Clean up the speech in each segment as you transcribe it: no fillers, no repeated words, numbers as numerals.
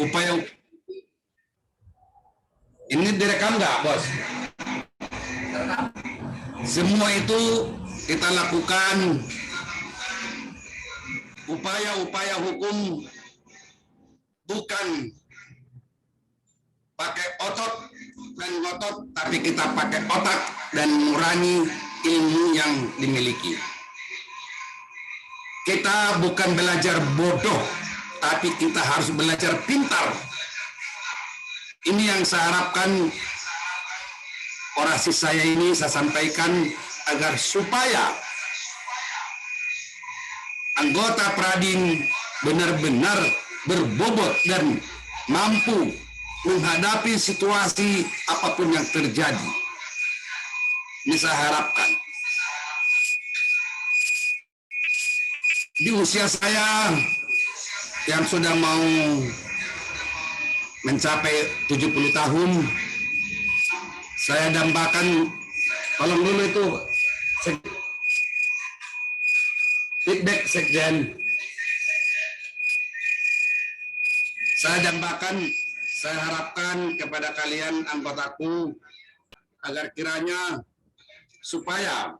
upaya ini direkam nggak, Bos? Semua itu kita lakukan upaya-upaya hukum bukan pakai otot dan ngotot, tapi kita pakai otak dan nurani ilmu yang dimiliki. Kita bukan belajar bodoh, tapi kita harus belajar pintar. Ini yang saya harapkan orasi saya ini saya sampaikan agar supaya anggota Pradin benar-benar berbobot dan mampu menghadapi situasi apapun yang terjadi. Ini saya harapkan. Di usia saya yang sudah mau mencapai 70 tahun, saya dambakan, tolong dulu itu feedback sekjen. Saya dambakan, saya harapkan kepada kalian anggotaku agar kiranya supaya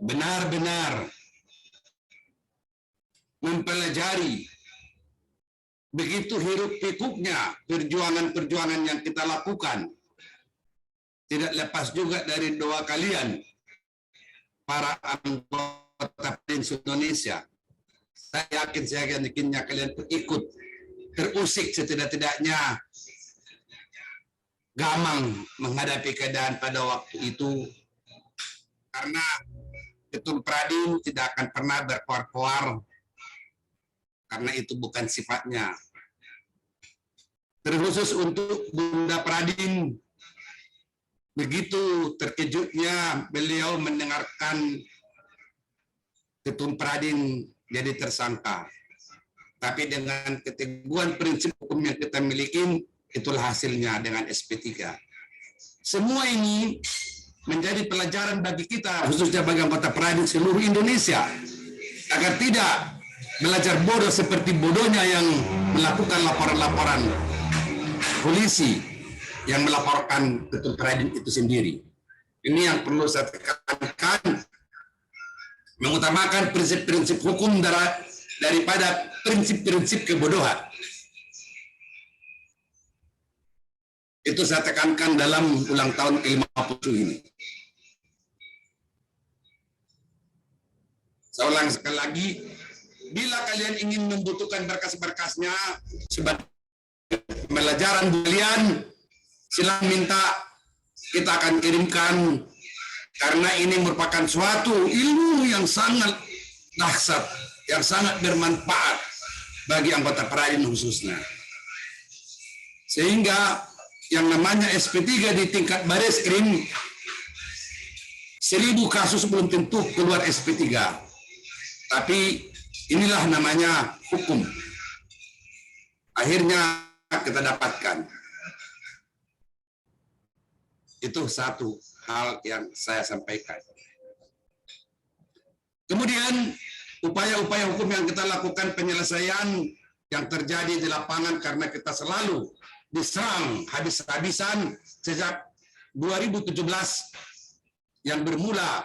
benar-benar mempelajari begitu hiruk pikuknya perjuangan-perjuangan yang kita lakukan. Tidak lepas juga dari doa kalian, para anggota Pradin Indonesia. Saya yakinnya kalian ikut terusik setidak-tidaknya gamang menghadapi keadaan pada waktu itu. Karena Ketum Pradin tidak akan pernah berkoar-koar, karena itu bukan sifatnya. Terkhusus untuk Bunda Pradin, begitu terkejutnya beliau mendengarkan Ketum Pradin jadi tersangka. Tapi dengan keteguhan prinsip hukum yang kita miliki, itulah hasilnya dengan SP3. Semua ini menjadi pelajaran bagi kita, khususnya bagi anggota Pradin seluruh Indonesia, agar tidak belajar bodoh seperti bodohnya yang melakukan laporan-laporan polisi yang melaporkan Ketum Pradin itu sendiri. Ini yang perlu saya tekankan, mengutamakan prinsip-prinsip hukum daripada prinsip-prinsip kebodohan. Itu saya tekankan dalam ulang tahun ke-50 ini. Saya ulang sekali lagi, bila kalian ingin membutuhkan berkas-berkasnya sebagai pembelajaran kalian, silakan minta, kita akan kirimkan, karena ini merupakan suatu ilmu yang sangat dahsyat, yang sangat bermanfaat bagi anggota Pradin khususnya. Sehingga yang namanya SP3 di tingkat Bareskrim, 1000 kasus belum tentu keluar SP3. Tapi inilah namanya hukum. Akhirnya kita dapatkan. Itu satu hal yang saya sampaikan. Kemudian upaya-upaya hukum yang kita lakukan, penyelesaian yang terjadi di lapangan karena kita selalu diserang habis-habisan sejak 2017 yang bermula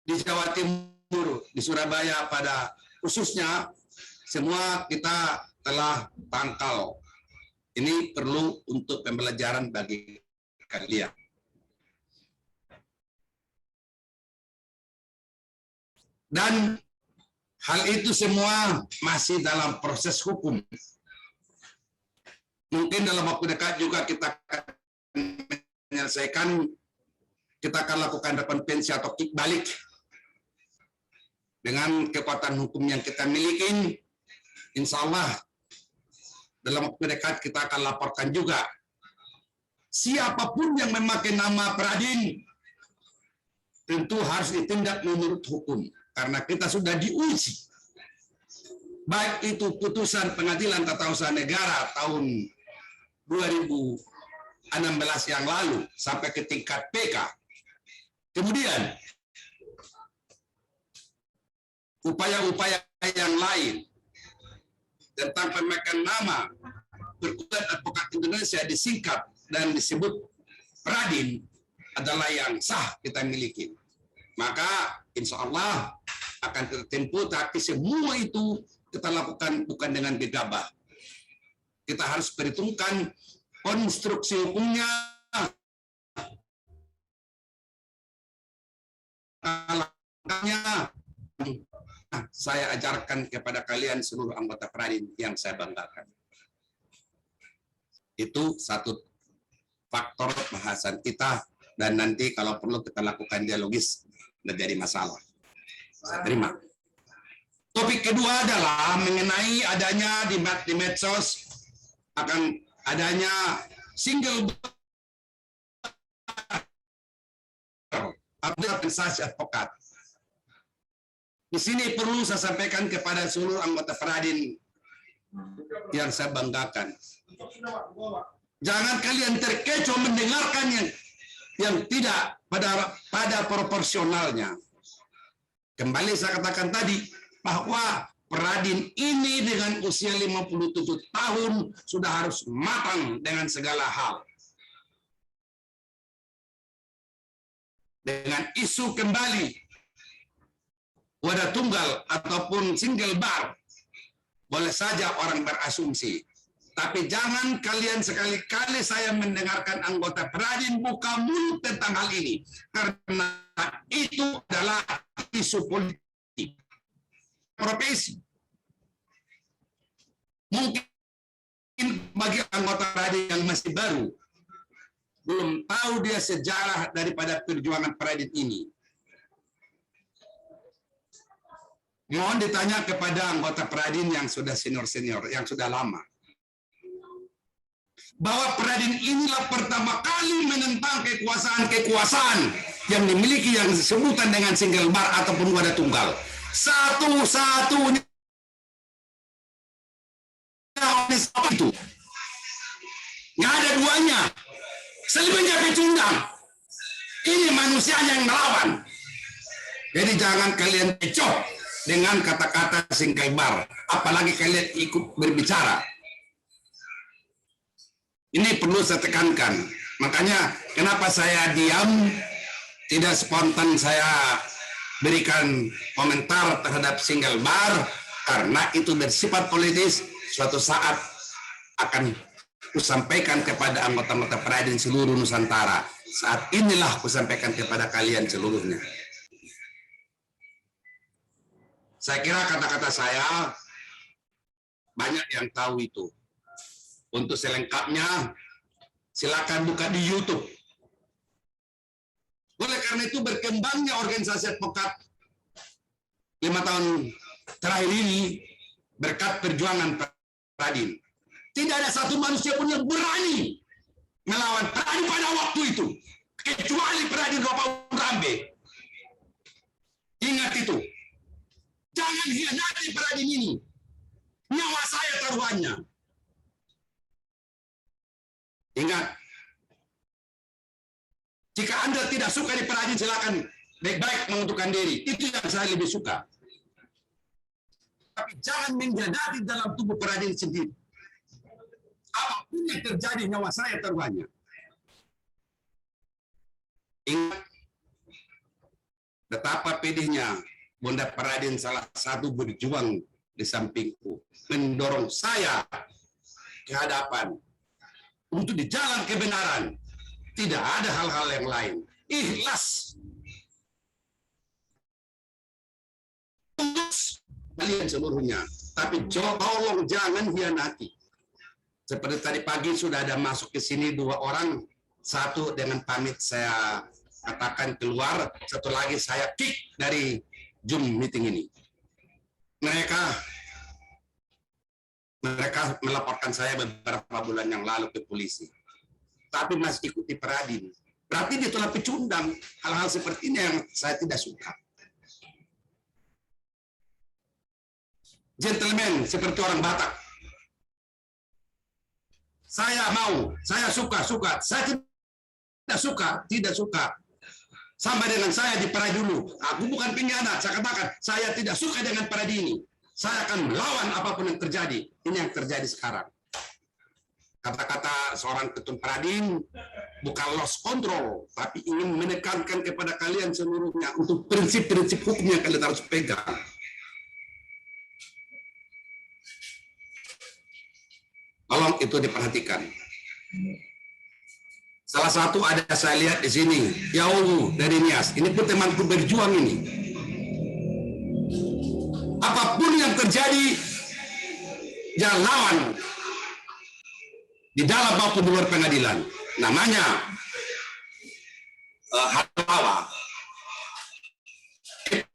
di Jawa Timur, di Surabaya pada khususnya, semua kita telah tangkal. Ini perlu untuk pembelajaran bagi kalian. Dan hal itu semua masih dalam proses hukum. Mungkin dalam waktu dekat juga kita akan menyelesaikan, kita akan lakukan rekonvensi atau kick balik dengan kekuatan hukum yang kita miliki. Insya Allah dalam waktu dekat kita akan laporkan juga siapapun yang memakai nama Pradin tentu harus ditindak menurut hukum, karena kita sudah diuji, baik itu putusan Pengadilan Tata Usaha Negara tahun 2016 yang lalu sampai ke tingkat PK. Kemudian upaya-upaya yang lain tentang pemakaian nama Perkumpulan Advokat Indonesia disingkat dan disebut Pradin adalah yang sah kita miliki. Maka insya Allah akan tertempuh, tapi semua itu kita lakukan bukan dengan gegabah. Kita harus perhitungkan konstruksi hukumnya, saya ajarkan kepada kalian seluruh anggota Pradin yang saya banggakan. Itu satu faktor bahasan kita, dan nanti kalau perlu kita lakukan dialogis, tidak jadi masalah. Saya terima. Topik kedua adalah mengenai adanya di medsos akan adanya single organisasi advokat. Di sini perlu saya sampaikan kepada seluruh anggota Pradin yang saya banggakan. Jangan kalian terkecoh mendengarkan yang tidak pada proporsionalnya. Kembali saya katakan tadi bahwa Pradin ini dengan usia 57 tahun sudah harus matang dengan segala hal. Dengan isu kembali wadah tunggal ataupun single bar, boleh saja orang berasumsi. Tapi jangan kalian sekali-kali saya mendengarkan anggota Pradin buka mulut tentang hal ini. Karena itu adalah isu politik. Profesi. Mungkin bagi anggota Pradin yang masih baru, belum tahu dia sejarah daripada perjuangan Pradin ini. Mohon ditanya kepada anggota Pradin yang sudah senior-senior, yang sudah lama. Bahwa Pradin inilah pertama kali menentang kekuasaan-kekuasaan yang dimiliki yang disebutan dengan single bar ataupun wadah tunggal. Satu-satunya itu. Nggak ada duanya. Selebihnya pecundang. Ini manusia yang melawan. Jadi jangan kalian kecoh dengan kata-kata single bar. Apalagi kalian ikut berbicara. Ini perlu saya tekankan. Makanya kenapa saya diam, tidak spontan saya berikan komentar terhadap single bar, karena itu bersifat politis. Suatu saat akan kusampaikan kepada anggota-anggota Pradin seluruh Nusantara. Saat inilah kusampaikan kepada kalian seluruhnya. Saya kira kata-kata saya banyak yang tahu itu. Untuk selengkapnya, silakan buka di YouTube. Oleh karena itu berkembangnya organisasi advokat 5 tahun terakhir ini berkat perjuangan Pradin. Tidak ada satu manusia pun yang berani melawan Pradin pada waktu itu, kecuali Pradin Ropa Rambe. Ingat itu. Jangan hianati Pradin ini. Nyawa saya taruhannya. Ingat, jika Anda tidak suka di Pradin, silakan baik-baik mengundurkan diri. Itu yang saya lebih suka. Tapi jangan menjadi dalam tubuh Pradin sendiri. Apapun yang terjadi, nyawa saya taruhannya. Ingat, betapa pedihnya Bunda Pradin salah satu berjuang di sampingku, mendorong saya ke hadapan untuk di jalan kebenaran. Tidak ada hal-hal yang lain. Ikhlas. Kalian seluruhnya. Tapi tolong jangan hianati. Seperti tadi pagi sudah ada masuk ke sini 2 orang. Satu dengan pamit saya katakan keluar. Satu lagi saya kick dari Zoom meeting ini. Mereka melaporkan saya beberapa bulan yang lalu ke polisi. Tapi masih ikuti Pradin. Berarti dia telah pecundang. Hal-hal seperti ini yang saya tidak suka. Gentleman seperti orang Batak. Saya mau, saya suka. Saya tidak suka. Sama dengan saya di Pradin dulu. Aku bukan pengkhianat. Saya katakan, saya tidak suka dengan Pradin ini. Saya akan melawan apapun yang terjadi. Ini yang terjadi sekarang. Kata-kata seorang Ketun Pradin bukan lost control, tapi ingin menekankan kepada kalian seluruhnya untuk prinsip-prinsip hukum yang kalian harus pegang. Tolong itu diperhatikan. Salah satu ada saya lihat di sini, jauh dari Nias. Ini pun temanku berjuang ini. Apapun yang terjadi, jangan lawan di dalam maupun di luar pengadilan. Namanya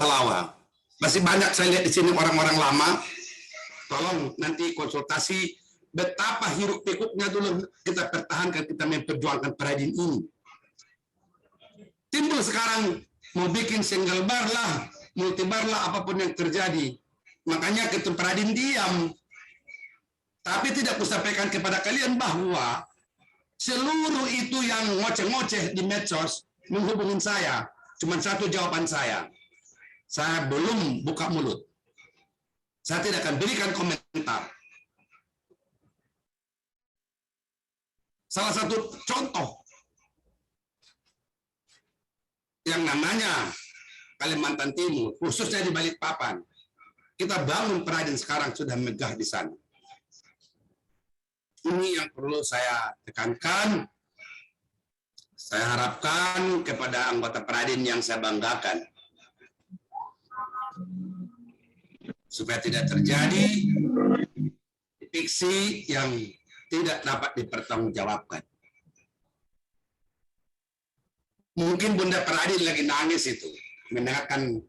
halawa. Masih banyak saya lihat di sini orang-orang lama. Tolong nanti konsultasi betapa hiruk pikuknya dulu kita pertahankan, kita memperjuangkan Pradin ini. Timbul sekarang mau bikin single bar lah, multi bar lah, apapun yang terjadi. Makanya Ketun Pradin diam. Tapi tidak kusampaikan kepada kalian bahwa seluruh itu yang ngoceh-ngoceh di medsos menghubungin saya. Cuma satu jawaban saya belum buka mulut. Saya tidak akan berikan komentar. Salah satu contoh yang namanya Kalimantan Timur, khususnya di Balikpapan, kita bangun Pradin sekarang sudah megah di sana. Ini yang perlu saya tekankan. Saya harapkan kepada anggota Pradin yang saya banggakan, supaya tidak terjadi fiksi yang tidak dapat dipertanggungjawabkan. Mungkin Bunda Pradin lagi nangis itu, mendengarkan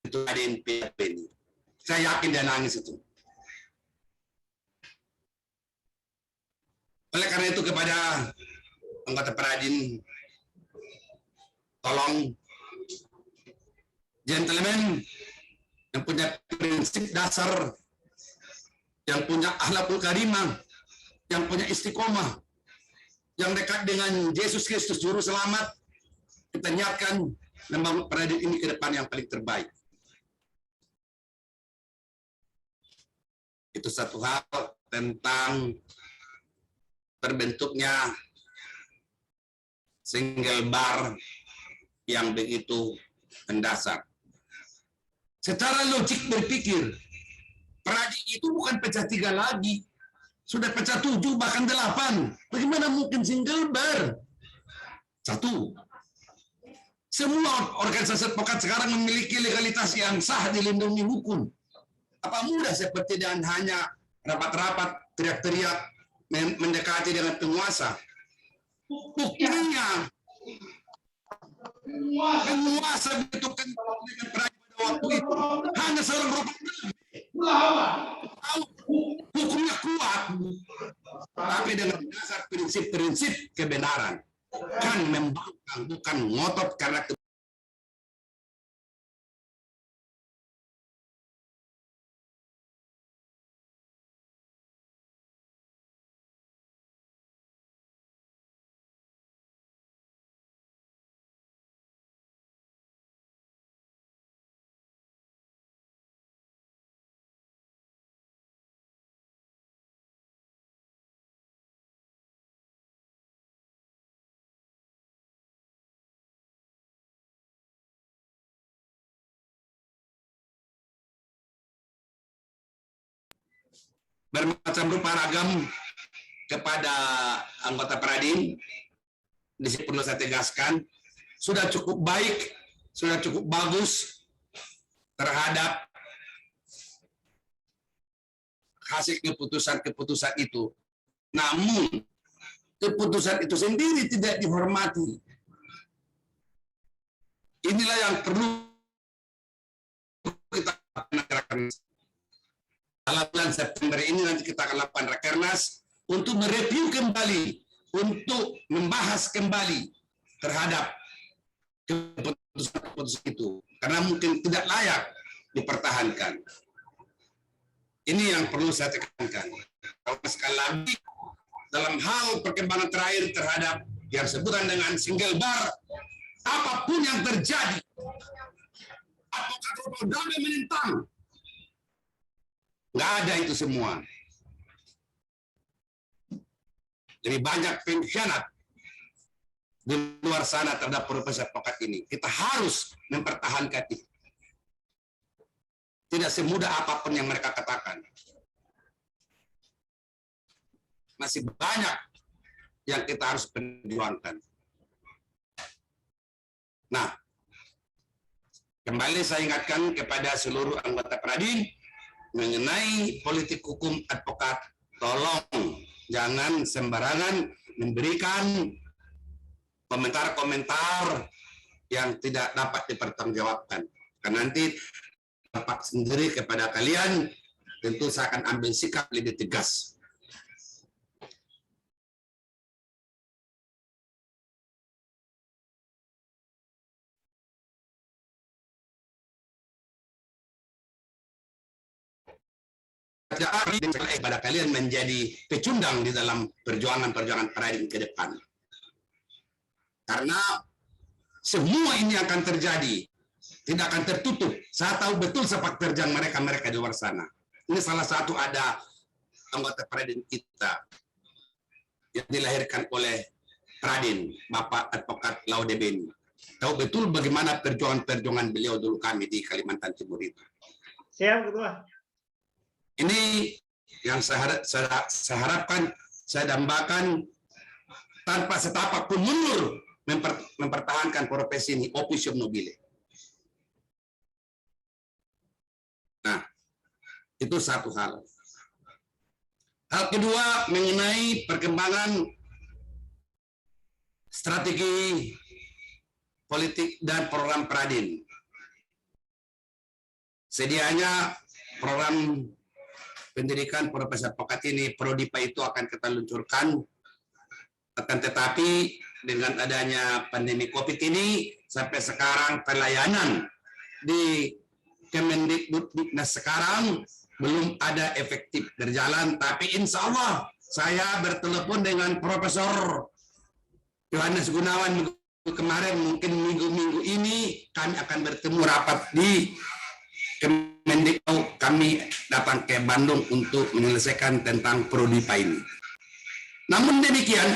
itu Pradin ini. Saya yakin dia nangis itu. Oleh karena itu kepada anggota Pradin, tolong gentleman yang punya prinsip dasar, yang punya akhlakul karimah, yang punya istiqomah, yang dekat dengan Yesus Kristus Juru Selamat, kita niatkan membangun Pradin ini ke depan yang paling terbaik. Itu satu hal tentang terbentuknya single bar yang begitu mendasar. Secara logik berpikir, Pradin itu bukan pecah 3 lagi, sudah pecah 7 bahkan 8. Bagaimana mungkin single bar? 1. Semua organisasi advokat sekarang memiliki legalitas yang sah, dilindungi hukum. Apa mudah seperti dan hanya rapat-rapat, teriak-teriak, mendekati dengan penguasa? Buktinya penguasa itu kan dengan Pradin pada waktu itu hanya seorang Ropak hukumnya kuat, tapi dengan dasar prinsip-prinsip kebenaran, kan membangkang, bukan ngotot karena bermacam rupa ragam kepada anggota Pradin. Di sini perlu saya tegaskan, sudah cukup baik, sudah cukup bagus terhadap hasil keputusan-keputusan itu. Namun, keputusan itu sendiri tidak dihormati. Inilah yang perlu kita lakukan. Dalam bulan September ini nanti kita akan lakukan Rakernas untuk mereview kembali, untuk membahas kembali terhadap keputusan-keputusan itu, karena mungkin tidak layak dipertahankan. Ini yang perlu saya tekankan. Sekali lagi, dalam hal perkembangan terakhir terhadap yang sebutan dengan single bar, apapun yang terjadi, advokat damai menentang, Nggak ada itu semua. Lebih banyak pengkhianat di luar sana terhadap profesi advokat ini. Kita harus mempertahankan itu. Tidak semudah apapun yang mereka katakan. Masih banyak yang kita harus perjuangkan. Nah, kembali saya ingatkan kepada seluruh anggota Pradin mengenai politik hukum advokat, tolong jangan sembarangan memberikan komentar-komentar yang tidak dapat dipertanggungjawabkan. Karena nanti dapat sendiri kepada kalian, tentu saya akan ambil sikap lebih tegas. Kepada kalian menjadi pecundang di dalam perjuangan-perjuangan Pradin ke depan. Karena semua ini akan terjadi, tidak akan tertutup. Saya tahu betul sepak terjang mereka di luar sana. Ini salah satu ada anggota Pradin kita yang dilahirkan oleh Pradin, Bapak Advokat Laude Beni. Tahu betul bagaimana perjuangan-perjuangan beliau dulu kami di Kalimantan Timur itu. Siap, Ketua. Ini yang saya harapkan, saya dambakan tanpa setapak pun mundur mempertahankan profesi ini officium nobile. Nah, itu satu hal. Hal kedua mengenai perkembangan strategi politik dan program Pradin. Sedianya program pendidikan profesi advokat ini, Prodipa itu akan kita luncurkan. Akan tetapi dengan adanya pandemi COVID ini, sampai sekarang pelayanan di Kemendikbudnas sekarang belum ada efektif berjalan. Tapi insya Allah saya bertelepon dengan Profesor Yohanes Gunawan kemarin, mungkin minggu-minggu ini kami akan bertemu rapat di Kemendikbud. Kami datang ke Bandung untuk menyelesaikan tentang Prodipa ini. Namun demikian,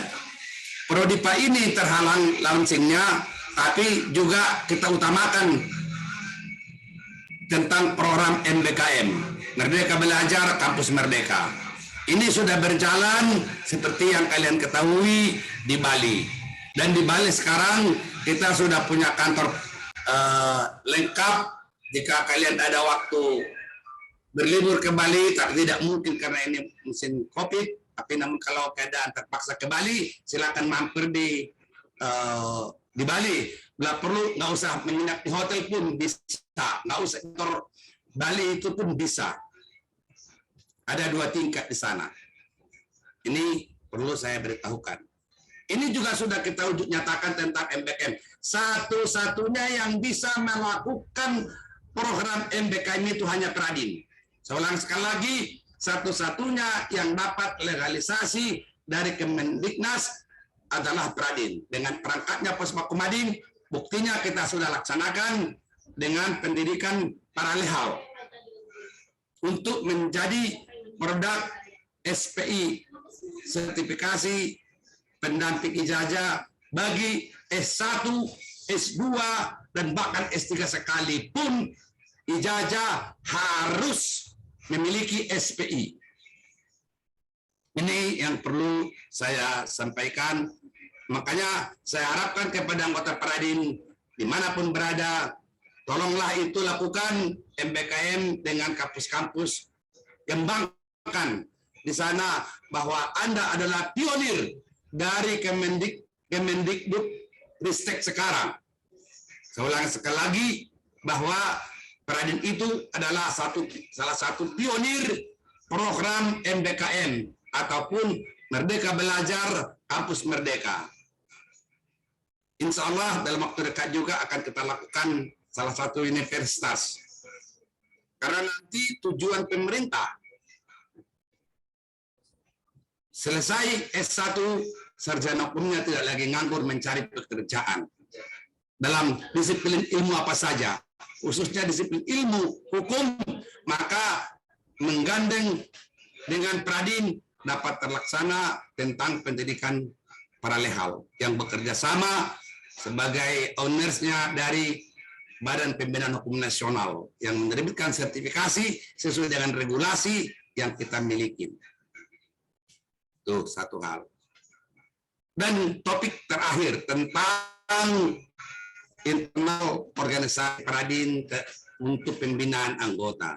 Prodipa ini terhalang launchingnya, tapi juga kita utamakan tentang program MBKM, Merdeka Belajar Kampus Merdeka. Ini sudah berjalan seperti yang kalian ketahui di Bali. Dan di Bali sekarang kita sudah punya kantor lengkap. Jika kalian ada waktu berlibur ke Bali, tapi tidak mungkin karena ini musim COVID, tapi namun kalau keadaan terpaksa ke Bali, silakan mampir di Bali. Bila perlu nggak usah menginap di hotel pun bisa, nggak usah kantor Bali itu pun bisa. Ada 2 tingkat di sana. Ini perlu saya beritahukan. Ini juga sudah kita nyatakan tentang MBKM. Satu-satunya yang bisa melakukan program MBKM itu hanya Pradin. Saya ulang sekali lagi, satu-satunya yang dapat legalisasi dari Kemendiknas adalah Pradin. Dengan perangkatnya Posmakumadin, buktinya kita sudah laksanakan dengan pendidikan paralehal untuk menjadi produk SPI, sertifikasi pendamping ijazah bagi S1, S2, dan bahkan S3 sekalipun ijazah harus memiliki SPI. Ini yang perlu saya sampaikan. Makanya saya harapkan kepada anggota Pradin dimanapun berada, tolonglah itu lakukan MBKM dengan kampus-kampus, kembangkan di sana bahwa Anda adalah pionir dari Kemendikbud Ristek sekarang. Saya ulang sekali lagi bahwa Pradin itu adalah salah satu pionir program MBKM ataupun Merdeka Belajar Kampus Merdeka. Insya Allah dalam waktu dekat juga akan kita lakukan salah satu universitas. Karena nanti tujuan pemerintah selesai S1, sarjana hukumnya tidak lagi nganggur mencari pekerjaan dalam disiplin ilmu apa saja, khususnya disiplin ilmu hukum, maka menggandeng dengan Pradin dapat terlaksana tentang pendidikan paralehal yang bekerja sama sebagai ownersnya dari Badan Pembinaan Hukum Nasional yang menerbitkan sertifikasi sesuai dengan regulasi yang kita miliki. Itu satu hal. Dan topik terakhir tentang internal organisasi Pradin untuk pembinaan anggota.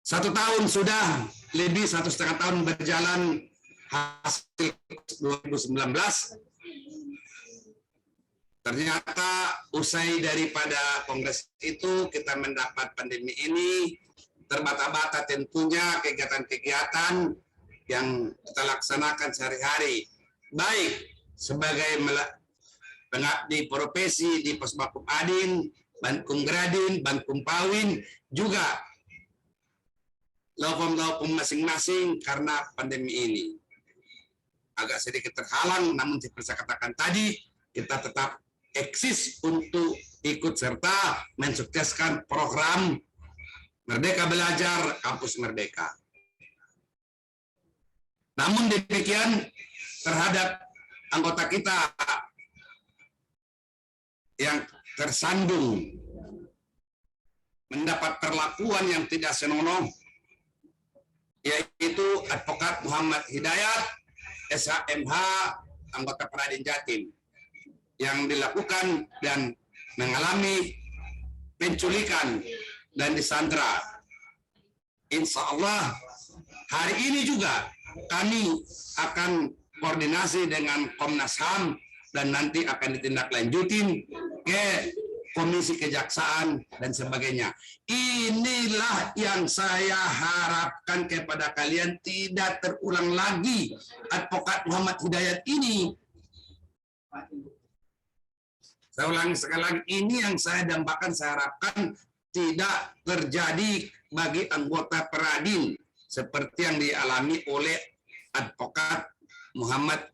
1 tahun sudah, lebih 1,5 tahun berjalan hasil 2019. Ternyata usai daripada kongres itu kita mendapat pandemi ini, terbata-bata tentunya kegiatan-kegiatan yang kita laksanakan sehari-hari, baik sebagai pengabdi profesi di Posmakum Adin, Bankum Gradin, Bankum Pawin, juga laupum masing-masing karena pandemi ini. Agak sedikit terhalang, namun seperti saya katakan tadi, kita tetap eksis untuk ikut serta mensukseskan program Merdeka Belajar Kampus Merdeka. Namun demikian, terhadap anggota kita yang tersandung mendapat perlakuan yang tidak senonoh, yaitu Advokat Muhammad Hidayat, SHMH, anggota Pradin Jatim, yang dilakukan dan mengalami penculikan dan disandra. Insya Allah hari ini juga kami akan koordinasi dengan Komnas HAM dan nanti akan ditindaklanjutin ke Komisi Kejaksaan dan sebagainya. Inilah yang saya harapkan kepada kalian, tidak terulang lagi. Advokat Muhammad Hidayat ini, saya ulangi sekali lagi, ini yang saya dambakan, saya harapkan tidak terjadi bagi anggota Pradin seperti yang dialami oleh Advokat Muhammad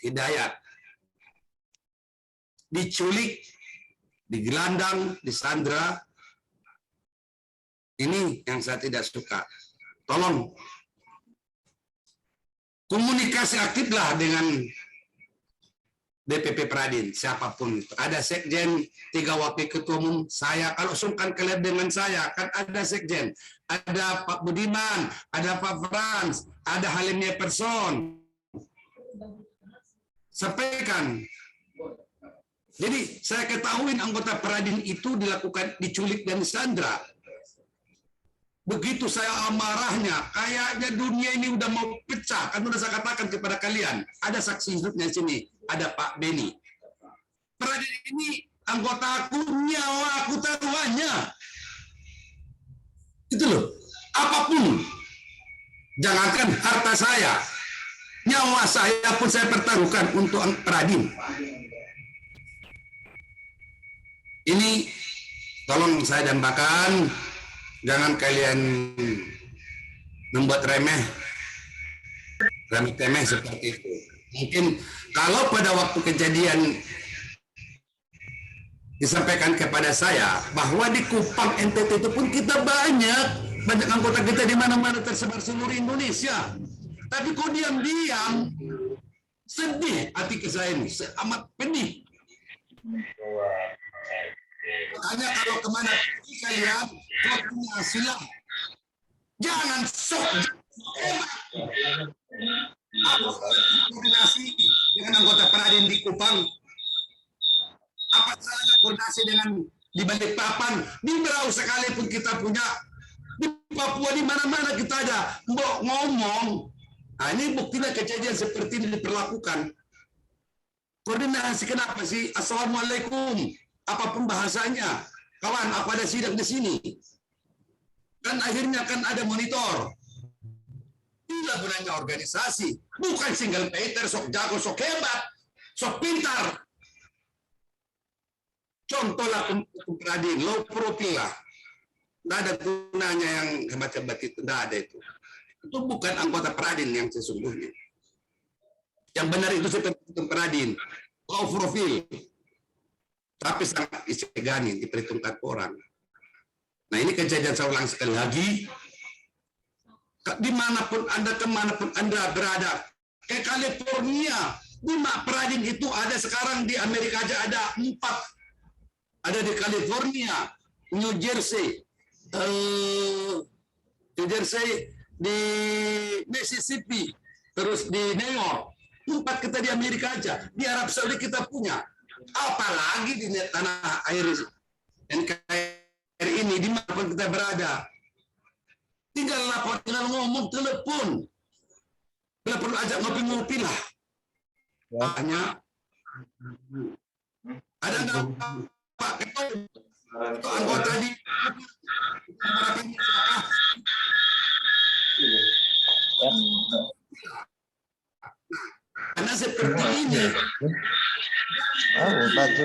Hidayat. Diculik, digelandang, disandra. Ini yang saya tidak suka. Tolong komunikasi aktiflah dengan DPP Pradin, siapapun itu. Ada sekjen, 3 wakil ketua umum, saya. Kalau sungkan kalian dengan saya, kan ada sekjen. Ada Pak Budiman, ada Pak Frans, ada Halim Person. Sampaikan. Jadi saya ketahui anggota Pradin itu diculik dan disandra. Begitu saya amarahnya, kayaknya dunia ini udah mau pecah. Kan udah saya katakan kepada kalian, ada saksi hidupnya di sini, ada Pak Beni. Pradin ini anggota aku, nyawa aku taruhannya. Itu loh, apapun. Jangankan harta saya, nyawa saya pun saya pertaruhkan untuk Pradin. Ini tolong saya dambakan, jangan kalian membuat remeh seperti itu. Mungkin kalau pada waktu kejadian disampaikan kepada saya bahwa di Kupang NTT itu pun kita banyak anggota kita di mana-mana tersebar seluruh Indonesia. Tapi kok diam-diam, sedih hati ke saya ini, amat pedih. Makanya kalau kemana kalian koordinasilah, jangan sok koordinasi dengan anggota Pradin di Kupang. Apa saja koordinasi dengan di Balikpapan, di Berau sekalipun kita punya, di Papua di mana-mana kita ada. Mbok ngomong, nah ini buktinya kejadian seperti ini diperlakukan. Koordinasi kenapa sih? Assalamualaikum. Apapun bahasanya, kawan, apa ada sidang di sini? Kan akhirnya kan ada monitor. Inilah gunanya organisasi, bukan single payer, sok jago, sok hebat, sok pintar. Contohlah untuk Pradin, low profile lah. Tidak ada gunanya yang hebat-hebat itu, tidak ada itu. Itu bukan anggota Pradin yang sesungguhnya. Yang benar itu seperti Pradin, low profile. Tapi sangat disegani, diperhitungkan orang. Nah ini kejadian saya ulang sekali lagi. Dimanapun Anda, kemanapun Anda berada, ke California, 5 Pradin itu ada sekarang di Amerika aja ada 4. Ada di California, New Jersey, di Mississippi, terus di New York. 4 kita di Amerika aja. Di Arab Saudi kita punya. Apalagi di tanah air NKRI ini, dimanapun kita berada. Tinggal lapor, tinggal ngomong, telepon. Bila perlu ajak ngopi-ngopi lah. Hanya ada nggak Pak Ketua anggota di karena seperti ini. Baju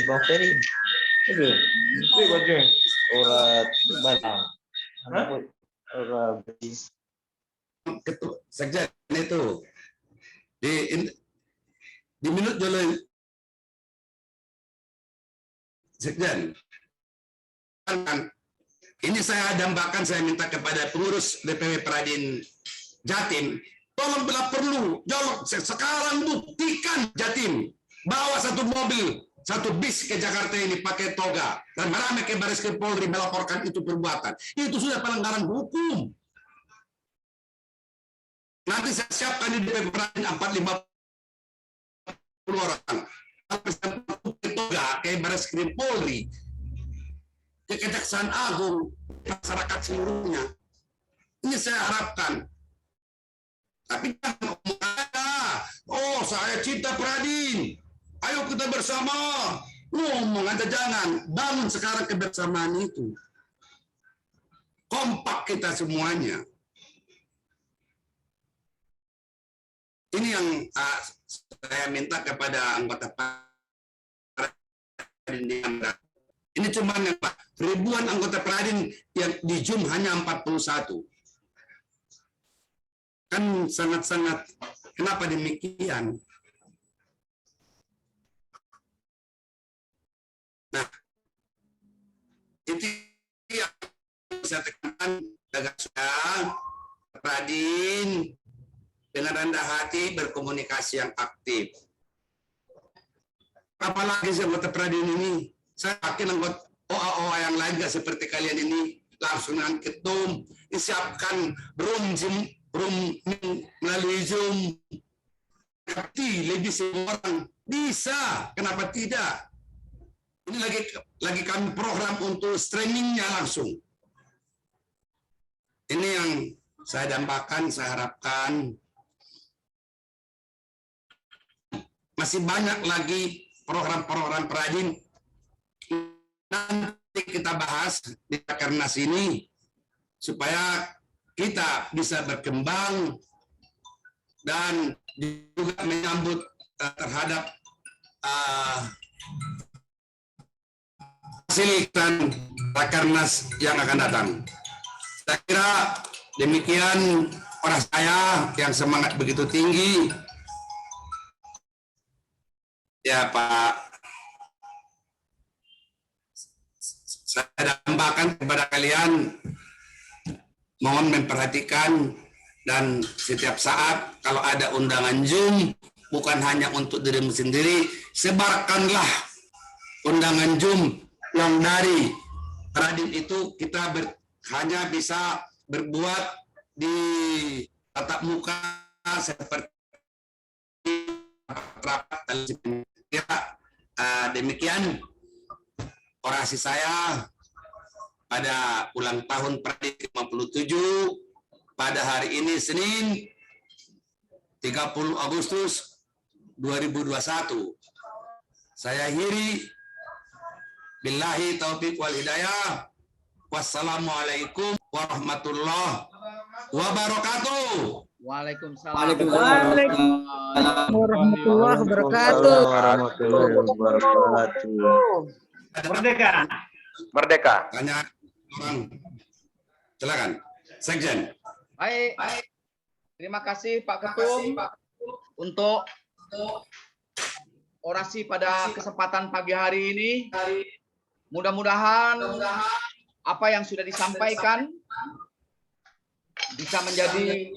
Bang Ferry. Itu baju. Urat badan. Urat Ketua sekjen itu di minut dulu sekjen. Ini saya dambakan, saya minta kepada pengurus DPW Pradin Jatim, tolong bila perlu, jolok sekarang buktikan Jatim, bawa satu mobil, satu bis ke Jakarta ini pakai toga, dan merame ke Baris Krim Polri melaporkan itu perbuatan. Itu sudah pelanggaran hukum. Nanti saya siapkan di DPW Pradin 450 orang. Pakai toga ke Baris Krim Polri, ke Kejaksaan Agung, masyarakat seluruhnya. Ini saya harapkan. Tapi jangan ngomong aja, oh saya cinta Pradin, ayo kita bersama. Ngomong aja jangan, bangun sekarang kebersamaan itu. Kompak kita semuanya. Ini yang saya minta kepada anggota Pradin di Anda. Ini cuma ribuan anggota Pradin yang di Zoom hanya 41. Kan sangat-sangat, kenapa demikian? Nah, itu yang saya tekankan agar sudah Pradin dengan rendah hati berkomunikasi yang aktif. Apalagi anggota Pradin ini, saya yakin anggota OA yang lain gak seperti kalian ini langsung dengan ketum, disiapkan room melalui Zoom. Tapi lebih semua orang bisa, kenapa tidak? Ini lagi kami program untuk streamingnya langsung. Ini yang saya dambakan, saya harapkan. Masih banyak lagi program-program Pradin. Nanti kita bahas di Rakernas ini supaya kita bisa berkembang dan juga menyambut terhadap hasil dan Rakernas yang akan datang. Saya kira demikian orang saya yang semangat begitu tinggi. Ya Pak, saya dambakan kepada kalian, mohon memperhatikan dan setiap saat kalau ada undangan Zoom, bukan hanya untuk dirimu sendiri, sebarkanlah undangan Zoom yang dari Pradin itu kita hanya bisa berbuat di tatap muka seperti rapat. Ya, demikian orasi saya pada ulang tahun Pradin 57 pada hari ini Senin 30 Agustus 2021. Saya akhiri, billahi taufiq wal hidayah. Wassalamualaikum warahmatullahi wabarakatuh. Waalaikumsalam. Warahmatullahi wabarakatuh. Merdeka. Merdeka. Tanya orang, silakan. Sekjen. Baik. Terima kasih Pak Ketum untuk orasi pada kesempatan pagi hari ini. Mudah-mudahan apa yang sudah disampaikan bisa menjadi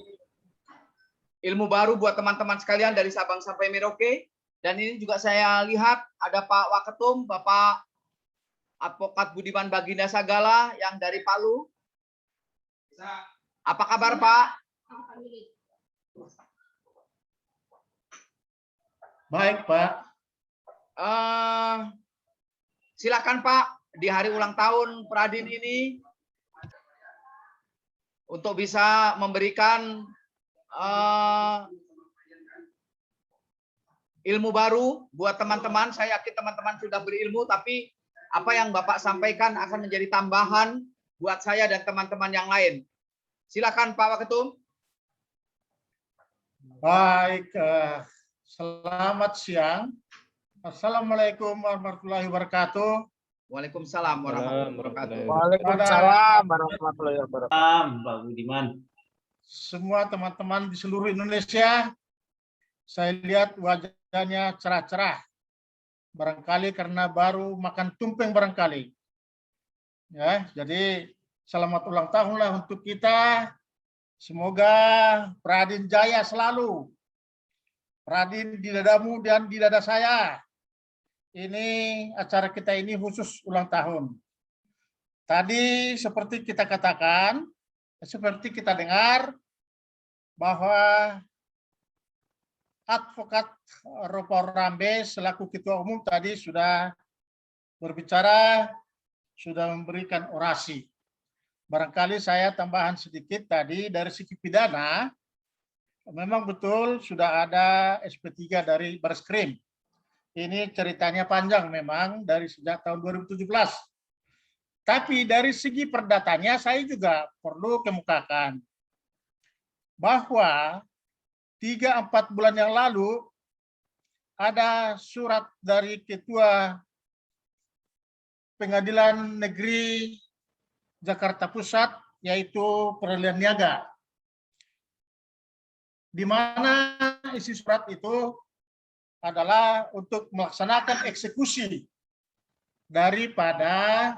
ilmu baru buat teman-teman sekalian dari Sabang sampai Merauke. Dan ini juga saya lihat ada Pak Waketum, Bapak Advokat Budiman Baginda Sagala yang dari Palu. Apa kabar, Pak? Baik, Pak. Silakan, Pak, di hari ulang tahun Pradin ini untuk bisa memberikan ilmu baru buat teman-teman. Saya yakin teman-teman sudah berilmu, tapi apa yang Bapak sampaikan akan menjadi tambahan buat saya dan teman-teman yang lain. Silakan, Pak Waketum. Baik, selamat siang. Assalamualaikum warahmatullahi wabarakatuh. Waalaikumsalam warahmatullahi wabarakatuh. Waalaikumsalam warahmatullahi wabarakatuh. Pak Budiman. Semua teman-teman di seluruh Indonesia, saya lihat wajahnya cerah-cerah. Barangkali karena baru makan tumpeng barangkali. Ya, jadi selamat ulang tahun lah untuk kita. Semoga Pradin jaya selalu. Pradin di dadamu dan di dada saya. Ini acara kita ini khusus ulang tahun. Tadi seperti kita katakan, seperti kita dengar bahwa Advokat Ropaur Rambe selaku Ketua Umum tadi sudah berbicara, sudah memberikan orasi. Barangkali saya tambahan sedikit tadi dari segi pidana, memang betul sudah ada SP3 dari Bareskrim. Ini ceritanya panjang memang dari sejak tahun 2017. Tapi dari segi perdatanya saya juga perlu kemukakan bahwa 3-4 bulan yang lalu ada surat dari Ketua Pengadilan Negeri Jakarta Pusat, yaitu Peradilan Niaga, di mana isi surat itu adalah untuk melaksanakan eksekusi daripada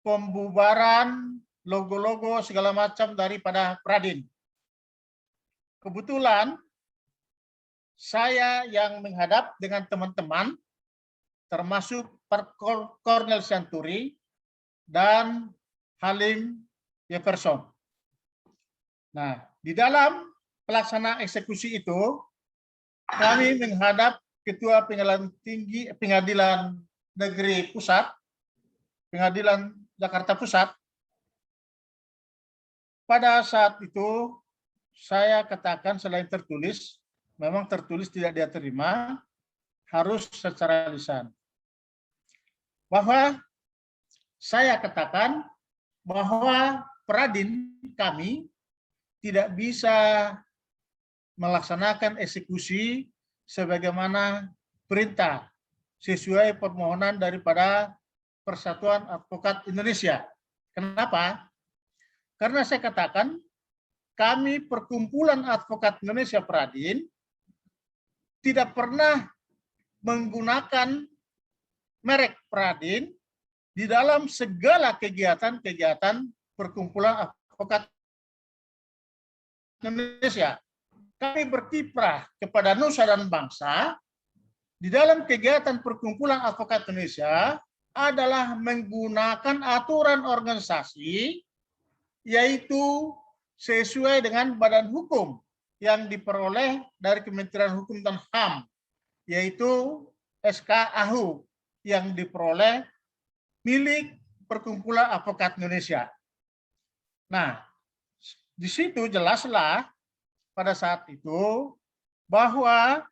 pembubaran logo-logo segala macam daripada Pradin. Kebetulan saya yang menghadap dengan teman-teman, termasuk Cornel Santuri dan Halim Jefferson. Nah, di dalam pelaksanaan eksekusi itu, kami menghadap Ketua Pengadilan Negeri Pusat, Pengadilan Jakarta Pusat. Pada saat itu, saya katakan selain tertulis, memang tertulis tidak dia terima, harus secara lisan. Bahwa saya katakan bahwa Pradin kami tidak bisa melaksanakan eksekusi sebagaimana perintah sesuai permohonan daripada Persatuan Advokat Indonesia. Kenapa? Karena saya katakan kami Perkumpulan Advokat Indonesia Pradin tidak pernah menggunakan merek Pradin di dalam segala kegiatan-kegiatan Perkumpulan Advokat Indonesia. Kami berkiprah kepada nusa dan bangsa di dalam kegiatan Perkumpulan Advokat Indonesia adalah menggunakan aturan organisasi, yaitu sesuai dengan badan hukum yang diperoleh dari Kementerian Hukum dan HAM, yaitu SK AHU yang diperoleh milik Perkumpulan Advokat Indonesia. Nah, di situ jelaslah pada saat itu bahwa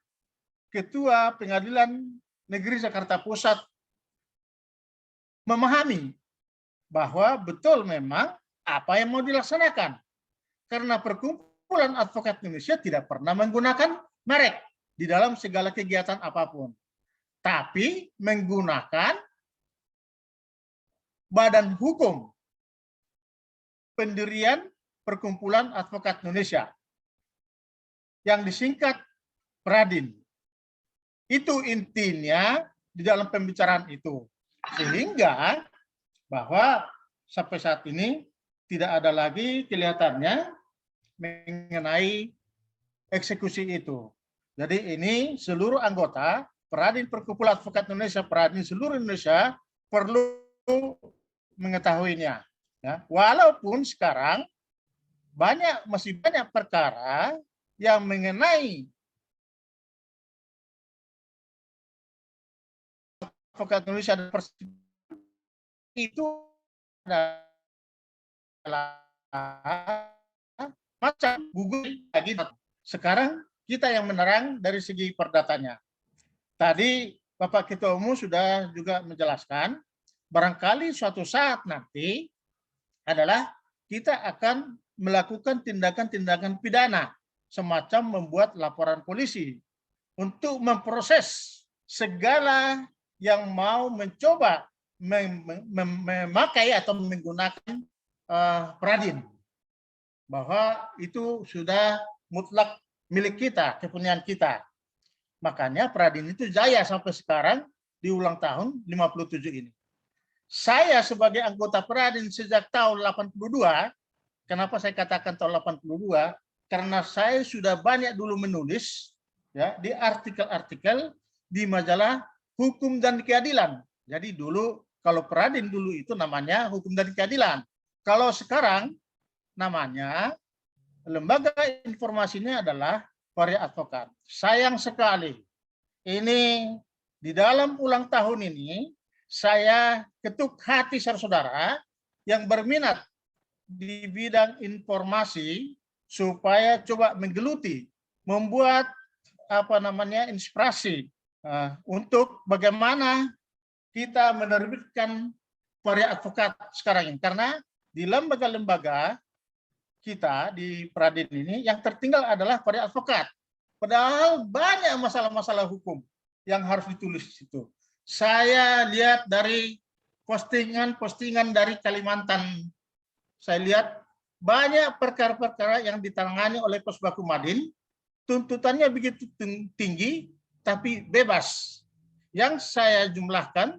Ketua Pengadilan Negeri Jakarta Pusat memahami bahwa betul memang apa yang mau dilaksanakan. Karena Perkumpulan Advokat Indonesia tidak pernah menggunakan merek di dalam segala kegiatan apapun. Tapi menggunakan badan hukum pendirian Perkumpulan Advokat Indonesia yang disingkat Pradin. Itu intinya di dalam pembicaraan itu. Sehingga bahwa sampai saat ini tidak ada lagi kelihatannya mengenai eksekusi itu. Jadi ini seluruh anggota Peradin Perkumpulan Advokat Indonesia, Peradin seluruh Indonesia perlu mengetahuinya. Ya, walaupun sekarang masih banyak perkara yang mengenai advokat Indonesia dan itu adalah macam Google lagi. Sekarang kita yang menerang dari segi perdatanya. Tadi Bapak Ketua Umum sudah juga menjelaskan, barangkali suatu saat nanti adalah kita akan melakukan tindakan-tindakan pidana, semacam membuat laporan polisi untuk memproses segala yang mau mencoba memakai atau menggunakan Peradin. Bahwa itu sudah mutlak milik kita, kepunyaan kita. Makanya Peradin itu jaya sampai sekarang di ulang tahun 57 ini. Saya sebagai anggota Peradin sejak tahun 82, kenapa saya katakan tahun 82? Karena saya sudah banyak dulu menulis ya di artikel-artikel di majalah Hukum dan Keadilan. Jadi dulu kalau Peradin dulu itu namanya Hukum dan Keadilan. Kalau sekarang namanya lembaga informasinya adalah Waria Advokat. Sayang sekali, ini di dalam ulang tahun ini, saya ketuk hati saudara-saudara yang berminat di bidang informasi supaya coba menggeluti, membuat inspirasi untuk bagaimana kita menerbitkan Waria Advokat sekarang ini. Karena di lembaga-lembaga kita di Peradin ini yang tertinggal adalah Waria Advokat. Padahal banyak masalah-masalah hukum yang harus ditulis di situ. Saya lihat dari postingan-postingan dari Kalimantan, saya lihat banyak perkara-perkara yang ditangani oleh Pos Bakumadin, tuntutannya begitu tinggi, tapi bebas. Yang saya jumlahkan,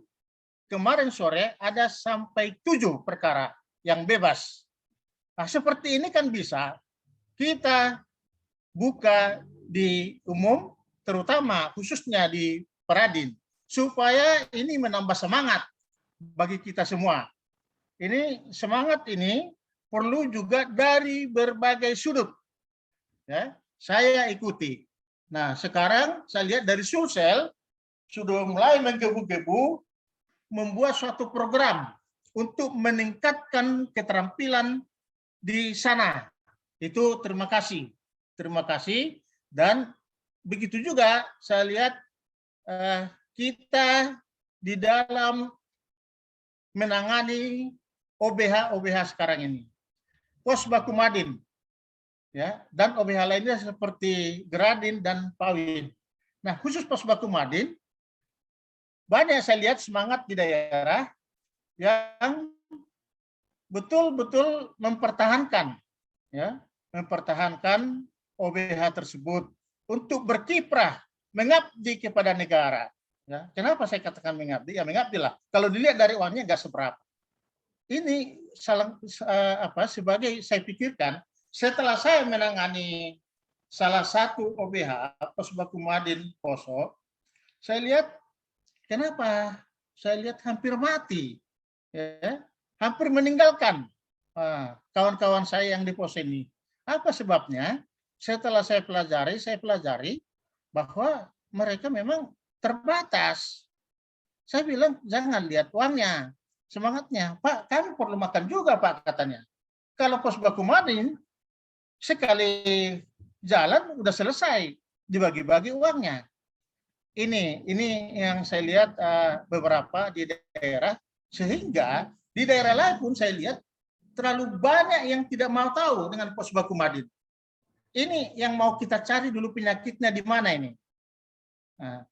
kemarin sore ada sampai 7 perkara yang bebas. Nah, seperti ini kan bisa kita buka di umum, terutama khususnya di Peradin, supaya ini menambah semangat bagi kita semua. Ini semangat ini perlu juga dari berbagai sudut. Ya, saya ikuti. Nah, sekarang saya lihat dari Sulsel sudah mulai menggebu-gebu membuat suatu program untuk meningkatkan keterampilan di sana. Itu terima kasih. Terima kasih. Dan begitu juga saya lihat kita di dalam menangani OBH sekarang ini. Pos Bakumadin ya, dan OBH lainnya seperti Gradin dan Pawin. Nah, khusus Pos Bakumadin banyak saya lihat semangat di daerah yang betul-betul mempertahankan OBH tersebut untuk berkiprah mengabdi kepada negara. Ya, kenapa saya katakan mengabdi? Ya mengabdilah. Kalau dilihat dari uangnya nggak seberapa. Ini sebagai saya pikirkan setelah saya menangani salah satu OBH Pos Bakumadin Poso, saya lihat kenapa? Saya lihat hampir mati, ya, hampir meninggalkan kawan-kawan saya yang di pos ini. Apa sebabnya? Setelah saya pelajari bahwa mereka memang terbatas. Saya bilang jangan lihat uangnya, semangatnya. Pak, kami perlu makan juga, Pak, katanya. Kalau Pos Bakumadin sekali jalan udah selesai, dibagi-bagi uangnya. Ini yang saya lihat beberapa di daerah, sehingga di daerah lain pun saya lihat terlalu banyak yang tidak mau tahu dengan Pos Bakumadin. Ini yang mau kita cari dulu penyakitnya di mana ini. Nah,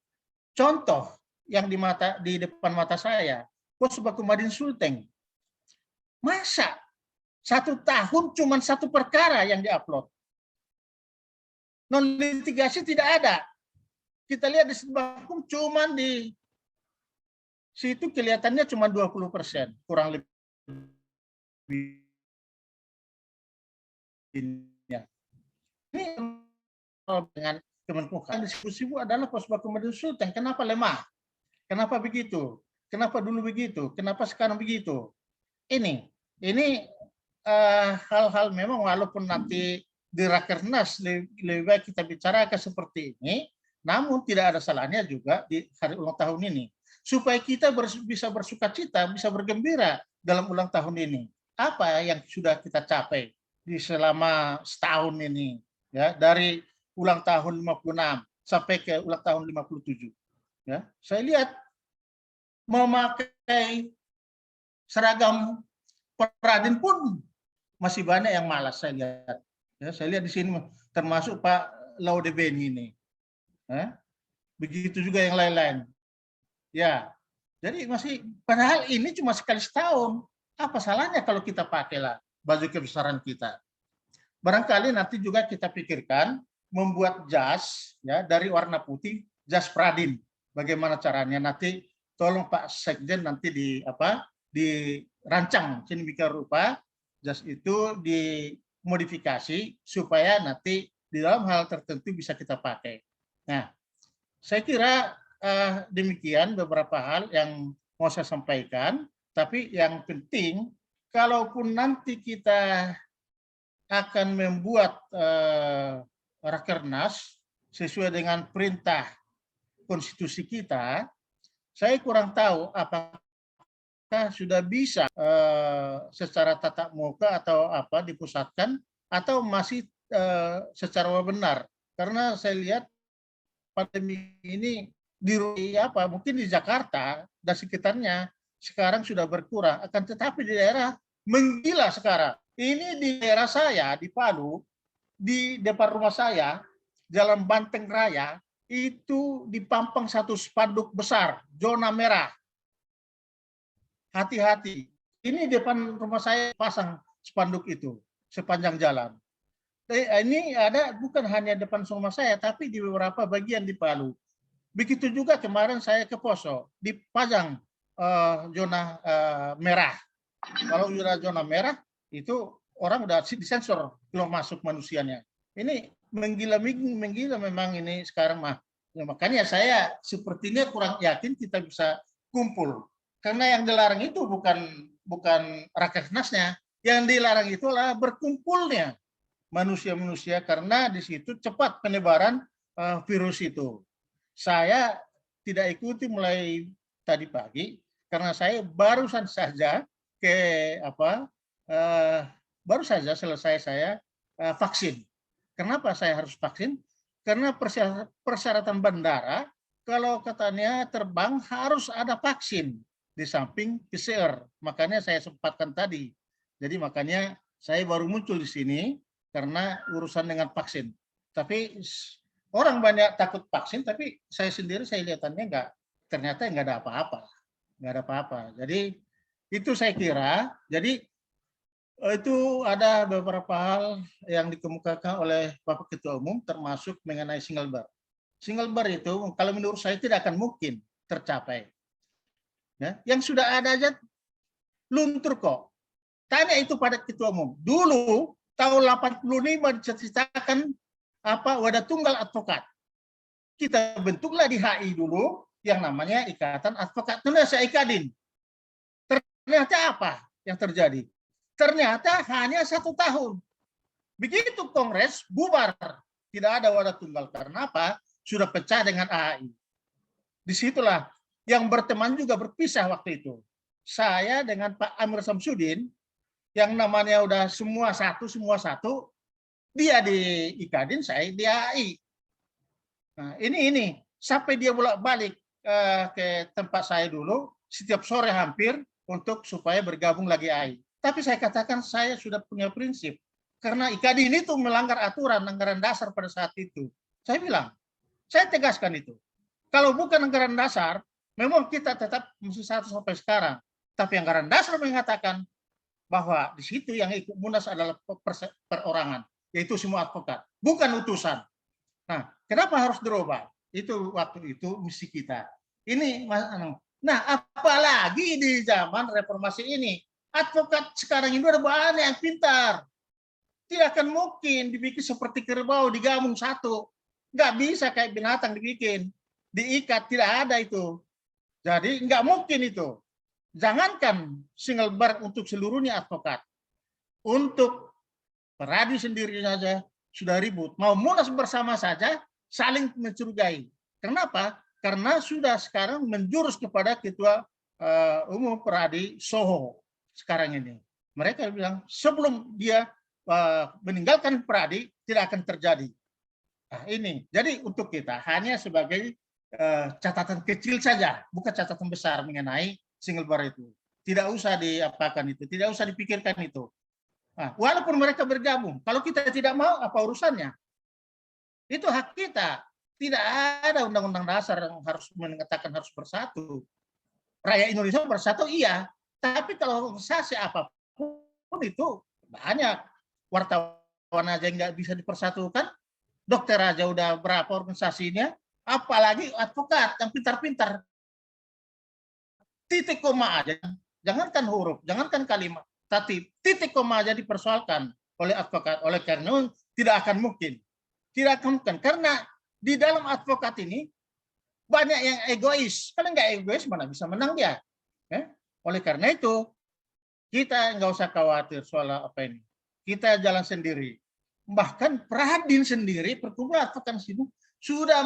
contoh yang di depan mata saya, Pos Bakumadin Sulteng. Masa 1 tahun cuma 1 perkara yang diupload. Non litigasi tidak ada. Kita lihat di Bakum cuma di situ kelihatannya cuma 20%, kurang lebih. Ini dengan Kemenkumham diskusi adalah pos baku Madun Sultan. Kenapa lemah? Kenapa begitu? Kenapa dulu begitu? Kenapa sekarang begitu? Ini hal-hal memang walaupun nanti di Rakernas lebih baik kita bicarakan seperti ini, namun tidak ada salahnya juga di hari ulang tahun ini supaya kita bisa bersuka cita, bisa bergembira dalam ulang tahun ini. Apa yang sudah kita capai di selama setahun ini, ya, dari ulang tahun 56 sampai ke ulang tahun 57. Ya, saya lihat memakai seragam Peradin pun masih banyak yang malas saya lihat. Ya, saya lihat di sini termasuk Pak Laudebeni ini. Ya, begitu juga yang lain-lain. Ya, jadi masih padahal ini cuma sekali setahun. Apa salahnya kalau kita pakailah baju kebesaran kita? Barangkali nanti juga kita pikirkan membuat jas ya dari warna putih, jas Pradin. Bagaimana caranya? Nanti tolong Pak Sekjen nanti dirancang sedemikian rupa jas itu dimodifikasi supaya nanti di dalam hal tertentu bisa kita pakai. Nah, saya kira demikian beberapa hal yang mau saya sampaikan. Tapi yang penting, kalaupun nanti kita akan membuat Rakernas sesuai dengan perintah konstitusi kita, saya kurang tahu apakah sudah bisa secara tatap muka atau apa dipusatkan atau masih secara benar. Karena saya lihat pandemi ini mungkin di Jakarta dan sekitarnya sekarang sudah berkurang, akan tetapi di daerah menggila sekarang. Ini di daerah saya di Palu, di depan rumah saya, Jalan Banteng Raya, itu dipampang satu spanduk besar, zona merah. Hati-hati. Ini depan rumah saya pasang spanduk itu sepanjang jalan. Ini ada bukan hanya depan rumah saya, tapi di beberapa bagian di Palu. Begitu juga kemarin saya ke Poso, dipajang zona merah. Kalau sudah zona merah, itu orang udah disensor belum masuk manusianya. Ini menggila memang ini sekarang mah. Ya, makanya saya sepertinya kurang yakin kita bisa kumpul. Karena yang dilarang itu bukan Rakernasnya, yang dilarang itulah berkumpulnya manusia-manusia karena di situ cepat penyebaran virus itu. Saya tidak ikuti mulai tadi pagi karena saya barusan saja baru saja selesai saya vaksin. Kenapa saya harus vaksin? Karena persyaratan bandara kalau katanya terbang harus ada vaksin di samping PCR. Makanya saya sempatkan tadi. Jadi makanya saya baru muncul di sini karena urusan dengan vaksin. Tapi orang banyak takut vaksin, tapi saya sendiri saya lihatannya ternyata nggak ada apa-apa. Jadi itu saya kira. Jadi itu ada beberapa hal yang dikemukakan oleh Bapak Ketua Umum termasuk mengenai single bar. Single bar itu kalau menurut saya tidak akan mungkin tercapai. Ya, yang sudah ada aja luntur kok. Tanya itu pada Ketua Umum. Dulu tahun 85 diceritakan wadah tunggal advokat. Kita bentuklah di HI dulu yang namanya Ikatan Advokat Indonesia IKADIN. Ternyata apa yang terjadi? Ternyata hanya 1 tahun. Begitu Kongres bubar, tidak ada wadah tunggal. Karena apa? Sudah pecah dengan AHI. Disitulah yang berteman juga berpisah waktu itu. Saya dengan Pak Amir Samsudin, yang namanya udah semua satu, dia di IKADIN, saya di AHI. Nah, ini sampai dia bolak-balik ke tempat saya dulu, setiap sore hampir, untuk supaya bergabung lagi AHI. Tapi saya katakan saya sudah punya prinsip. Karena IKADIN itu melanggar aturan anggaran dasar pada saat itu. Saya bilang, saya tegaskan itu. Kalau bukan anggaran dasar, memang kita tetap mesti satu sampai sekarang. Tapi anggaran dasar mengatakan bahwa di situ yang ikut munas adalah perorangan, yaitu semua advokat, bukan utusan. Nah, kenapa harus dirubah? Itu waktu itu misi kita. Ini Nah, apalagi di zaman reformasi ini. Advokat sekarang ini ada banyak yang pintar. Tidak akan mungkin dibikin seperti kerbau digabung satu. Nggak bisa kayak binatang dibikin. Diikat, tidak ada itu. Jadi nggak mungkin itu. Jangankan single bar untuk seluruhnya advokat. Untuk Peradi sendiri saja sudah ribut. Mau munas bersama saja saling mencurigai. Kenapa? Karena sudah sekarang menjurus kepada Ketua Umum Peradi Soho sekarang ini. Mereka bilang sebelum dia meninggalkan Peradi tidak akan terjadi. Nah, ini. Jadi untuk kita hanya sebagai catatan kecil saja, bukan catatan besar mengenai single bar itu. Tidak usah diapakan itu, tidak usah dipikirkan itu. Nah, walaupun mereka bergabung, kalau kita tidak mau, apa urusannya? Itu hak kita. Tidak ada undang-undang dasar yang harus mengatakan harus bersatu. Rakyat Indonesia bersatu, iya. Tapi kalau organisasi apapun itu banyak. Wartawan aja nggak bisa dipersatukan. Dokter aja udah berapa organisasinya. Apalagi advokat yang pintar-pintar. Titik koma aja. Jangankan huruf, jangankan kalimat. Tapi titik koma aja dipersoalkan oleh advokat. Oleh karena tidak akan mungkin. Tidak akan mungkin. Karena di dalam advokat ini banyak yang egois. Kalau nggak egois mana bisa menang dia. Oleh karena itu kita nggak usah khawatir soal apa ini. Kita jalan sendiri. Bahkan Pradin sendiri perkumpulan advokat sini sudah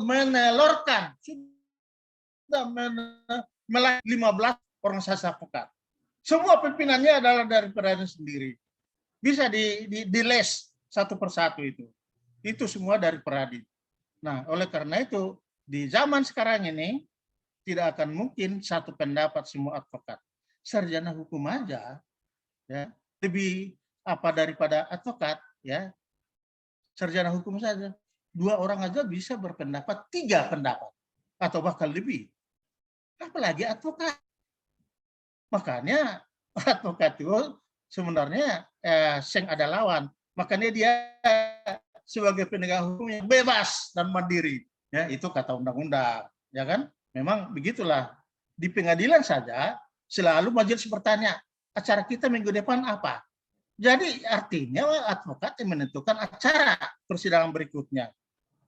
menelorkan sudah 15 organisasi advokat. Semua pimpinannya adalah dari Pradin sendiri. Bisa di-les satu persatu itu. Itu semua dari Pradin. Nah, oleh karena itu di zaman sekarang ini tidak akan mungkin satu pendapat semua advokat. Sarjana hukum aja ya, lebih apa daripada advokat ya. Sarjana hukum saja 2 orang aja bisa berpendapat 3 pendapat atau bahkan lebih. Apalagi advokat. Makanya advokat itu sebenarnya seng ada lawan. Makanya dia sebagai penegak hukum yang bebas dan mandiri. Ya, itu kata undang-undang, ya kan? Memang begitulah. Di pengadilan saja selalu majelis bertanya, acara kita minggu depan apa? Jadi artinya advokat yang menentukan acara persidangan berikutnya.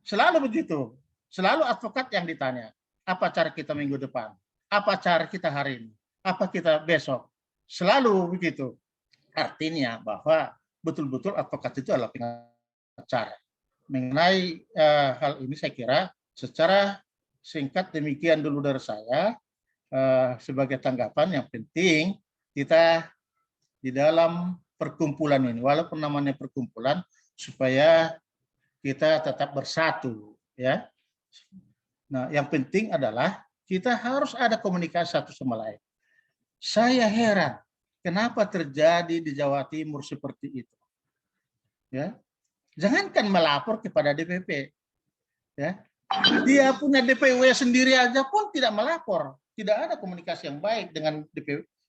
Selalu begitu. Selalu advokat yang ditanya, apa acara kita minggu depan? Apa acara kita hari ini? Apa kita besok? Selalu begitu. Artinya bahwa betul-betul advokat itu adalah pengacara. Mengenai hal ini saya kira secara singkat demikian dulu dari saya. Sebagai tanggapan yang penting kita di dalam perkumpulan ini, walaupun namanya perkumpulan, supaya kita tetap bersatu, ya. Nah, yang penting adalah kita harus ada komunikasi satu sama lain. Saya heran kenapa terjadi di Jawa Timur seperti itu, ya. Jangankan melapor kepada DPP, ya. Dia punya DPW sendiri aja pun tidak melapor. Tidak ada komunikasi yang baik dengan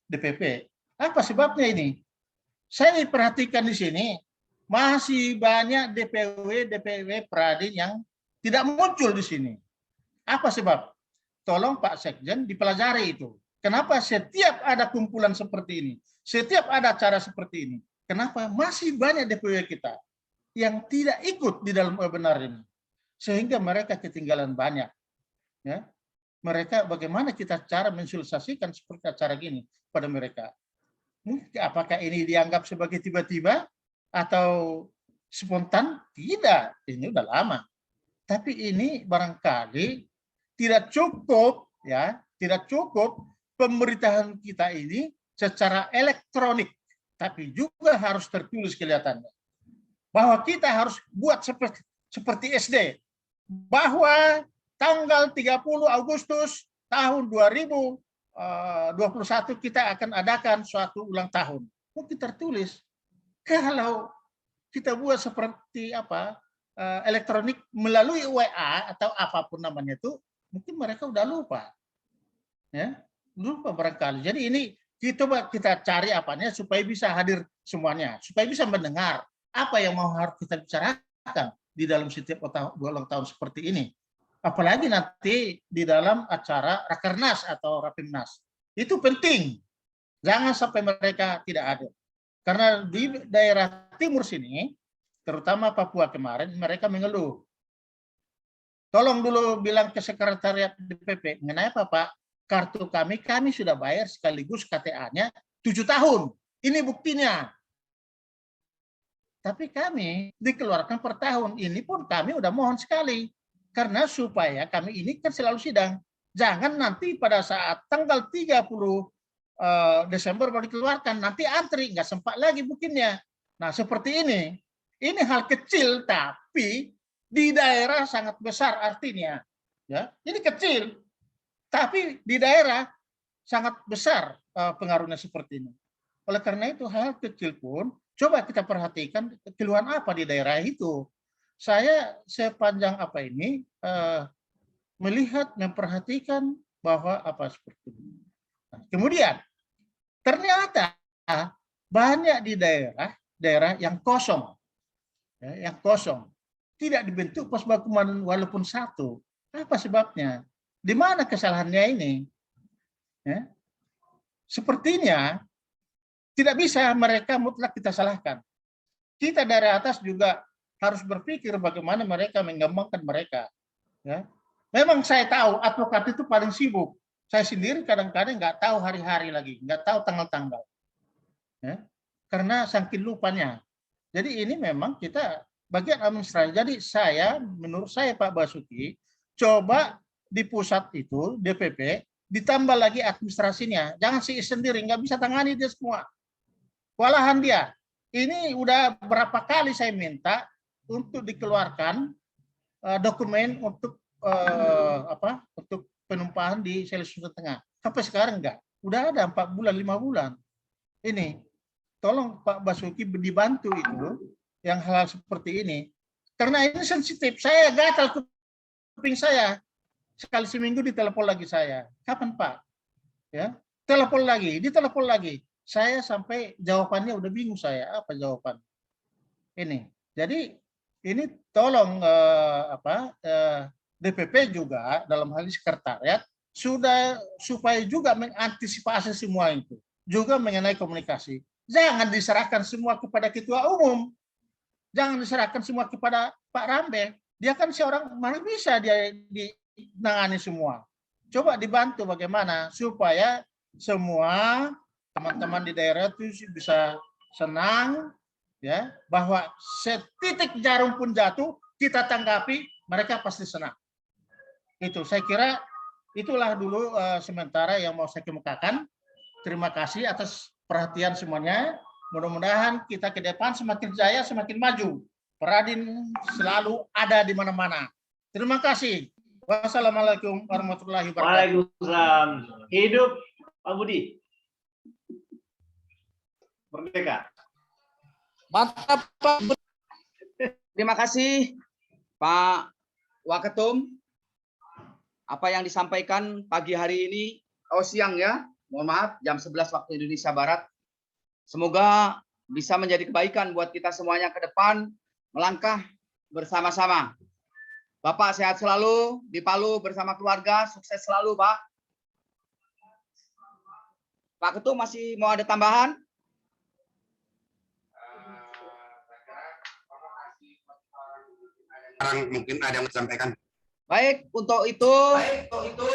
DPP. Apa sebabnya ini? Saya perhatikan di sini masih banyak DPW Pradin yang tidak muncul di sini. Apa sebab? Tolong Pak Sekjen dipelajari itu. Kenapa setiap ada kumpulan seperti ini, setiap ada acara seperti ini, kenapa masih banyak DPW kita yang tidak ikut di dalam webinar ini, sehingga mereka ketinggalan banyak. Ya. Mereka bagaimana kita cara mensosialisasikan seperti acara gini pada mereka? Apakah ini dianggap sebagai tiba-tiba atau spontan? Tidak, ini udah lama. Tapi ini barangkali tidak cukup, ya, tidak cukup pemberitahuan kita ini secara elektronik, tapi juga harus tertulis kelihatannya. Bahwa kita harus buat seperti SD, bahwa tanggal 30 Agustus tahun 2021 kita akan adakan suatu ulang tahun. Mungkin tertulis. Kalau kita buat seperti apa elektronik melalui WA atau apapun namanya itu, mungkin mereka udah lupa. Ya, lupa barangkali. Jadi ini kita cari apanya supaya bisa hadir semuanya, supaya bisa mendengar apa yang mau harus kita bicarakan di dalam setiap ulang tahun seperti ini. Apalagi nanti di dalam acara Rakernas atau Rapimnas. Itu penting. Jangan sampai mereka tidak ada. Karena di daerah timur sini, terutama Papua kemarin, mereka mengeluh. Tolong dulu bilang ke sekretariat DPP, kenapa Pak? Kartu kami sudah bayar sekaligus KTA-nya 7 tahun. Ini buktinya. Tapi kami dikeluarkan per tahun. Ini pun kami udah mohon sekali. Karena supaya kami ini kan selalu sidang. Jangan nanti pada saat tanggal 30 Desember baru dikeluarkan. Nanti antri, nggak sempat lagi bikinnya. Nah seperti ini. Ini hal kecil tapi di daerah sangat besar artinya. Ya, ini kecil. Tapi di daerah sangat besar pengaruhnya seperti ini. Oleh karena itu hal kecil pun coba kita perhatikan keluhan apa di daerah itu. Saya sepanjang apa ini melihat, memperhatikan bahwa apa seperti ini. Nah, kemudian ternyata banyak di daerah yang kosong, ya, yang kosong, tidak dibentuk pos bakuman walaupun satu. Apa sebabnya? Di mana kesalahannya ini? Ya. Sepertinya tidak bisa mereka mutlak kita salahkan. Kita dari atas juga harus berpikir bagaimana mereka mengembangkan mereka. Ya. Memang saya tahu advokat itu paling sibuk. Saya sendiri kadang-kadang nggak tahu hari-hari lagi, nggak tahu tanggal-tanggal. Ya. Karena saking lupanya. Jadi ini memang kita bagian administrasi. Jadi menurut saya Pak Basuki, coba di pusat itu, DPP, ditambah lagi administrasinya. Jangan sih sendiri, nggak bisa tangani dia semua. Walahan dia. Ini udah berapa kali saya minta untuk dikeluarkan dokumen untuk untuk penumpahan di Sulawesi Tengah. Sampai sekarang enggak. Udah ada 4 bulan, 5 bulan. Ini, tolong Pak Basuki dibantu itu, yang hal seperti ini. Karena ini sensitif. Saya gatal kuping saya. Sekali seminggu ditelepon lagi saya. Kapan Pak? Ya, telepon lagi, ditelepon lagi. Saya sampai jawabannya udah bingung saya. Apa jawaban? Ini. Jadi ini tolong DPP juga dalam hal ini sekretariat sudah supaya juga mengantisipasi semua itu. Juga mengenai komunikasi. Jangan diserahkan semua kepada ketua umum. Jangan diserahkan semua kepada Pak Rambe. Dia kan seorang, mana bisa dia menangani semua. Coba dibantu bagaimana supaya semua teman-teman di daerah itu bisa senang, ya, bahwa setitik jarum pun jatuh kita tanggapi, mereka pasti senang. Itu saya kira itulah dulu sementara yang mau saya kemukakan. Terima kasih atas perhatian semuanya. Mudah-mudahan kita ke depan semakin jaya, semakin maju. Peradin selalu ada di mana-mana. Terima kasih. Wassalamualaikum warahmatullahi wabarakatuh. Waalaikumsalam. Hidup Pak Budi. Merdeka. Mantap Pak Budi. Terima kasih Pak Waketum. Apa yang disampaikan pagi hari ini, siang ya, mohon maaf, jam 11 waktu Indonesia Barat. Semoga bisa menjadi kebaikan buat kita semuanya ke depan, melangkah bersama-sama. Bapak sehat selalu, di Palu bersama keluarga, sukses selalu Pak. Pak Ketum masih mau ada tambahan? Mungkin ada yang disampaikan. Baik, untuk itu,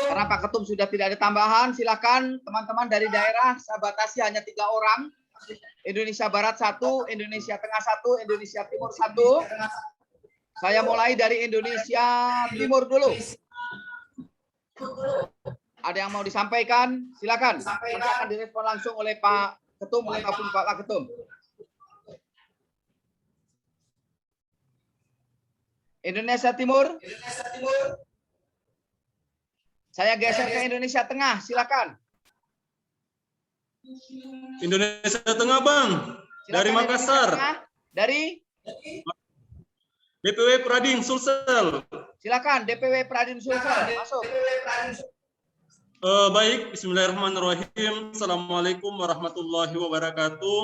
karena Pak Ketum sudah tidak ada tambahan, silakan teman-teman dari daerah, saya batasi hanya 3 orang. Indonesia Barat 1, Indonesia Tengah 1, Indonesia Timur 1. Saya mulai dari Indonesia Timur dulu. Ada yang mau disampaikan? Silakan. Nanti akan direspon langsung oleh Pak Ketum ataupun Pak Ketum. Indonesia Timur. Saya geser ke Indonesia Tengah, silakan. Indonesia Tengah, Bang. Silakan Dari Makassar. Tengah. Dari DPW Prading Sulsel. silakan DPW Prading Sulsel masuk. Baik, bismillahirrahmanirrahim. Assalamualaikum warahmatullahi wabarakatuh.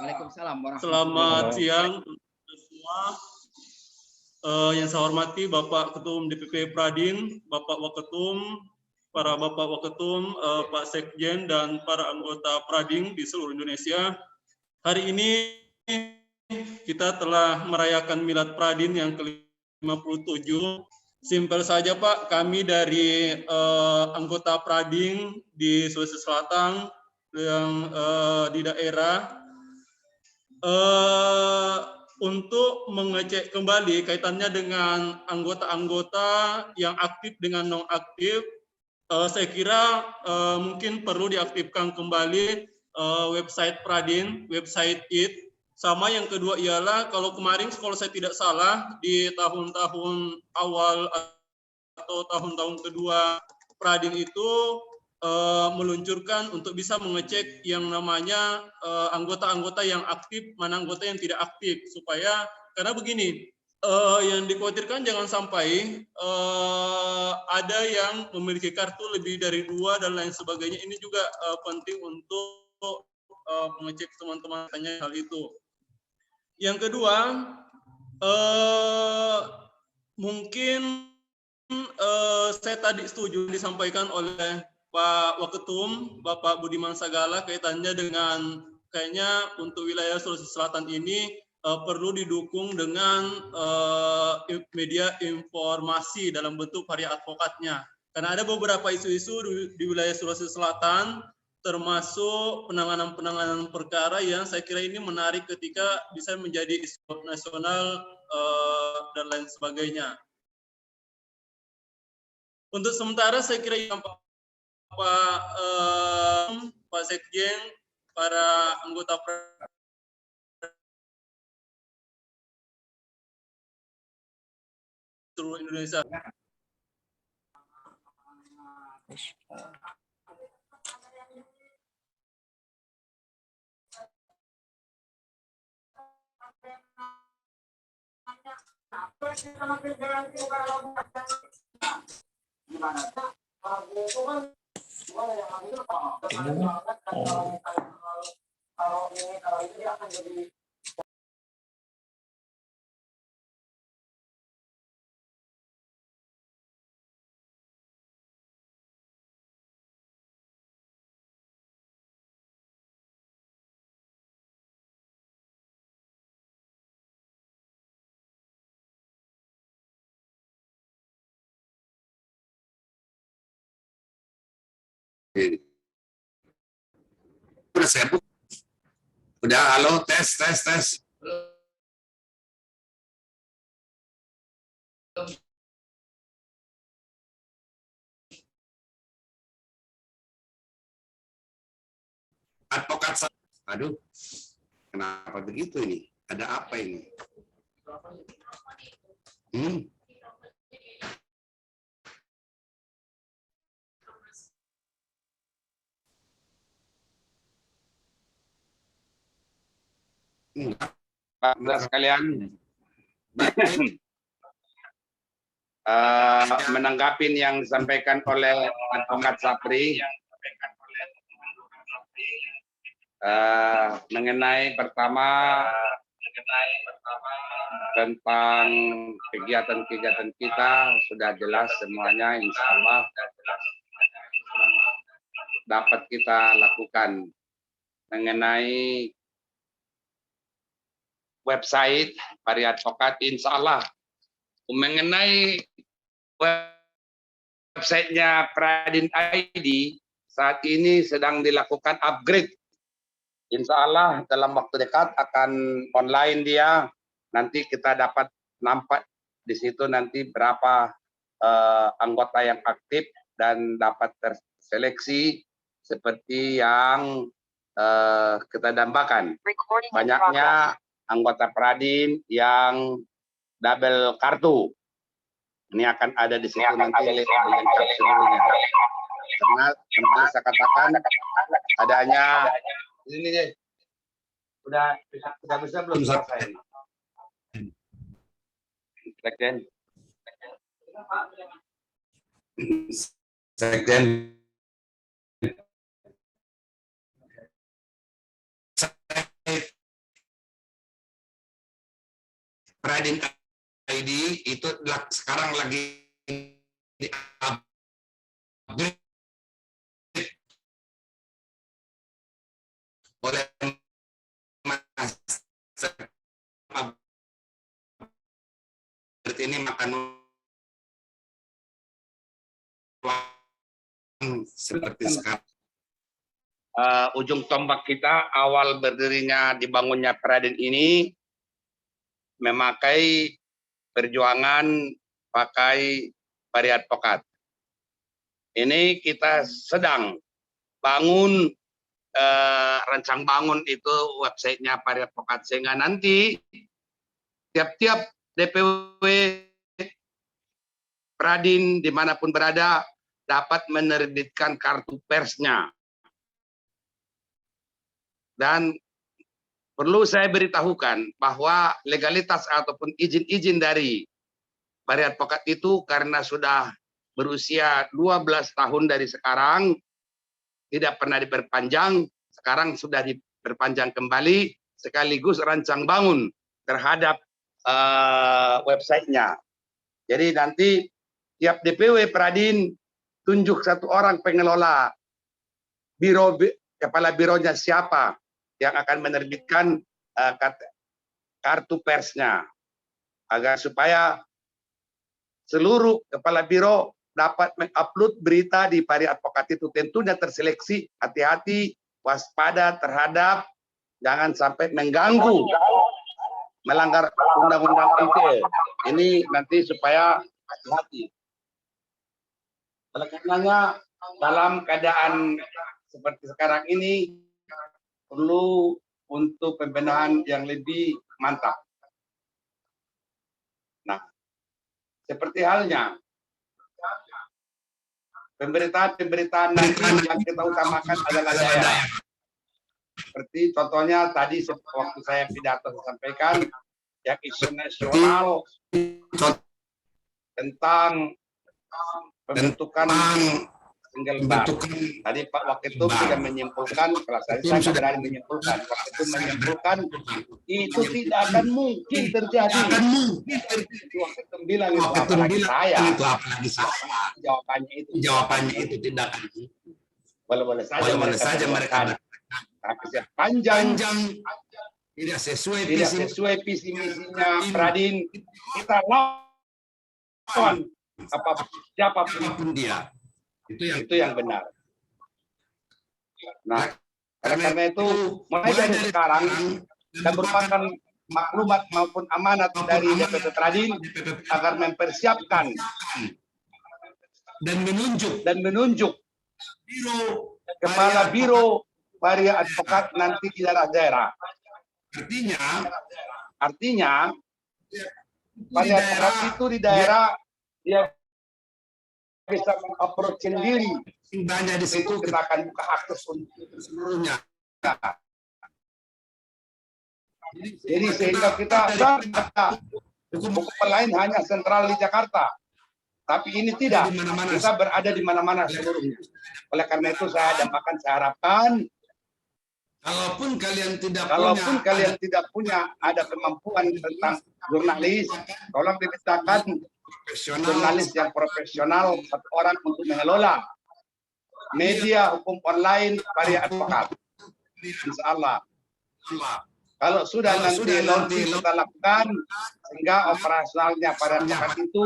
Waalaikumsalam warahmatullahi Selamat siang semua. Yang saya hormati Bapak Ketum DPP Pradin, Bapak Waketum, para Bapak Waketum, Pak Sekjen, dan para anggota Pradin di seluruh Indonesia. Hari ini kita telah merayakan Milad Pradin yang ke-57. Simpel saja Pak, kami dari anggota Pradin di Sulawesi Selatan yang di daerah untuk mengecek kembali kaitannya dengan anggota-anggota yang aktif dengan non-aktif, saya kira mungkin perlu diaktifkan kembali website Pradin, website IT. Sama yang kedua ialah kalau kemarin kalau saya tidak salah di tahun-tahun awal atau tahun-tahun kedua Pradin itu meluncurkan untuk bisa mengecek yang namanya anggota-anggota yang aktif, mana anggota yang tidak aktif, supaya karena begini, yang dikhawatirkan jangan sampai ada yang memiliki kartu lebih dari 2 dan lain sebagainya. Ini juga penting untuk mengecek teman-teman tanya hal itu. Yang kedua, mungkin saya tadi setuju disampaikan oleh Pak Waketum, Bapak Budiman Sagala, kaitannya dengan kayaknya untuk wilayah Sulawesi Selatan ini perlu didukung dengan media informasi dalam bentuk karya advokatnya. Karena ada beberapa isu-isu di wilayah Sulawesi Selatan, termasuk penanganan-penanganan perkara yang saya kira ini menarik ketika bisa menjadi isu nasional dan lain sebagainya. Untuk sementara saya kira yang Pak Sekjen, para anggota seluruh Indonesia. Udah saya udah, halo, tes. Advokat, aduh, kenapa begitu ini? Ada apa ini? Pak sekalian, menanggapi yang disampaikan oleh Advokat Sapri mengenai pertama tentang kegiatan-kegiatan kita sudah jelas semuanya, insya Allah dapat kita lakukan. Mengenai website Pari Advokat, insya Allah mengenai websitenya Pradin ID saat ini sedang dilakukan upgrade. Insya Allah dalam waktu dekat akan online dia. Nanti kita dapat nampak di situ nanti berapa anggota yang aktif dan dapat terseleksi seperti yang kita dambakan. Banyaknya anggota Pradin yang double kartu. Ini akan ada di situ nanti lengkap seluruhnya. Karena kembali saya katakan adanya ini deh. Udah bisa belum selesai? Sekjen. Pradin ID itu sekarang lagi di upgrade oleh Mas. Berarti ini makan uang seperti sekarang. Ujung tombak kita awal berdirinya dibangunnya Peradin ini memakai perjuangan pakai Pari Advokat. Ini kita sedang bangun rancang bangun itu websitenya Pari Advokat sehingga nanti tiap-tiap DPW Peradin dimanapun berada dapat menerbitkan kartu persnya. Dan perlu saya beritahukan bahwa legalitas ataupun izin-izin dari Pari Advokat itu karena sudah berusia 12 tahun dari sekarang, tidak pernah diperpanjang, sekarang sudah diperpanjang kembali, sekaligus rancang bangun terhadap websitenya. Jadi nanti tiap DPW Peradin tunjuk satu orang pengelola biro, kepala bironya siapa yang akan menerbitkan kartu persnya, agar supaya seluruh kepala biro dapat mengupload berita di Pari Advokat itu. Tentunya terseleksi, hati-hati, waspada terhadap jangan sampai mengganggu, melanggar undang-undang ITE. Ini nanti supaya hati-hati. Oleh karenanya dalam keadaan seperti sekarang ini perlu untuk pembenahan yang lebih mantap. Nah, seperti halnya pemberitaan nanti yang kita utamakan adalah daerah. Seperti contohnya tadi waktu saya pidato sampaikan yang isu nasional tentang pembentukan single bar. Tadi Pak Waketum sudah menyimpulkan, kalau saya berani menyimpulkan, Waketum menyimpulkan itu tidak akan mungkin terjadi. Waketum bilang itu apalagi saya. Jawabannya itu tidak akan. Boleh-boleh saja mereka. Tapi sepanjang tidak sesuai visi misinya Peradin, kita lawan siapapun dia. Itu yang benar. Nah, karena itu mulai dari sekarang dan merupakan maklumat maupun amanat dari DPP Peradin agar mempersiapkan dan menunjuk kepala biro Pari Advokat nanti di daerah-daerah. Artinya Pari Advokat itu di daerah dia bisa mengupload sendiri. Banyak di situ kita akan buka akses untuk seluruhnya. Jadi sehingga kita hukum lain hanya sentral di Jakarta. Tapi ini tidak. Kita berada di mana-mana seluruhnya. Oleh karena itu saya harapkan kalaupun kalian tidak punya ada kemampuan tentang jurnalis, tolong diciptakan jurnalis yang profesional, satu orang untuk mengelola media hukum online Pari Advokat. Insya Allah. Kalau sudah nanti kita lakukan sehingga operasionalnya Pari Advokat itu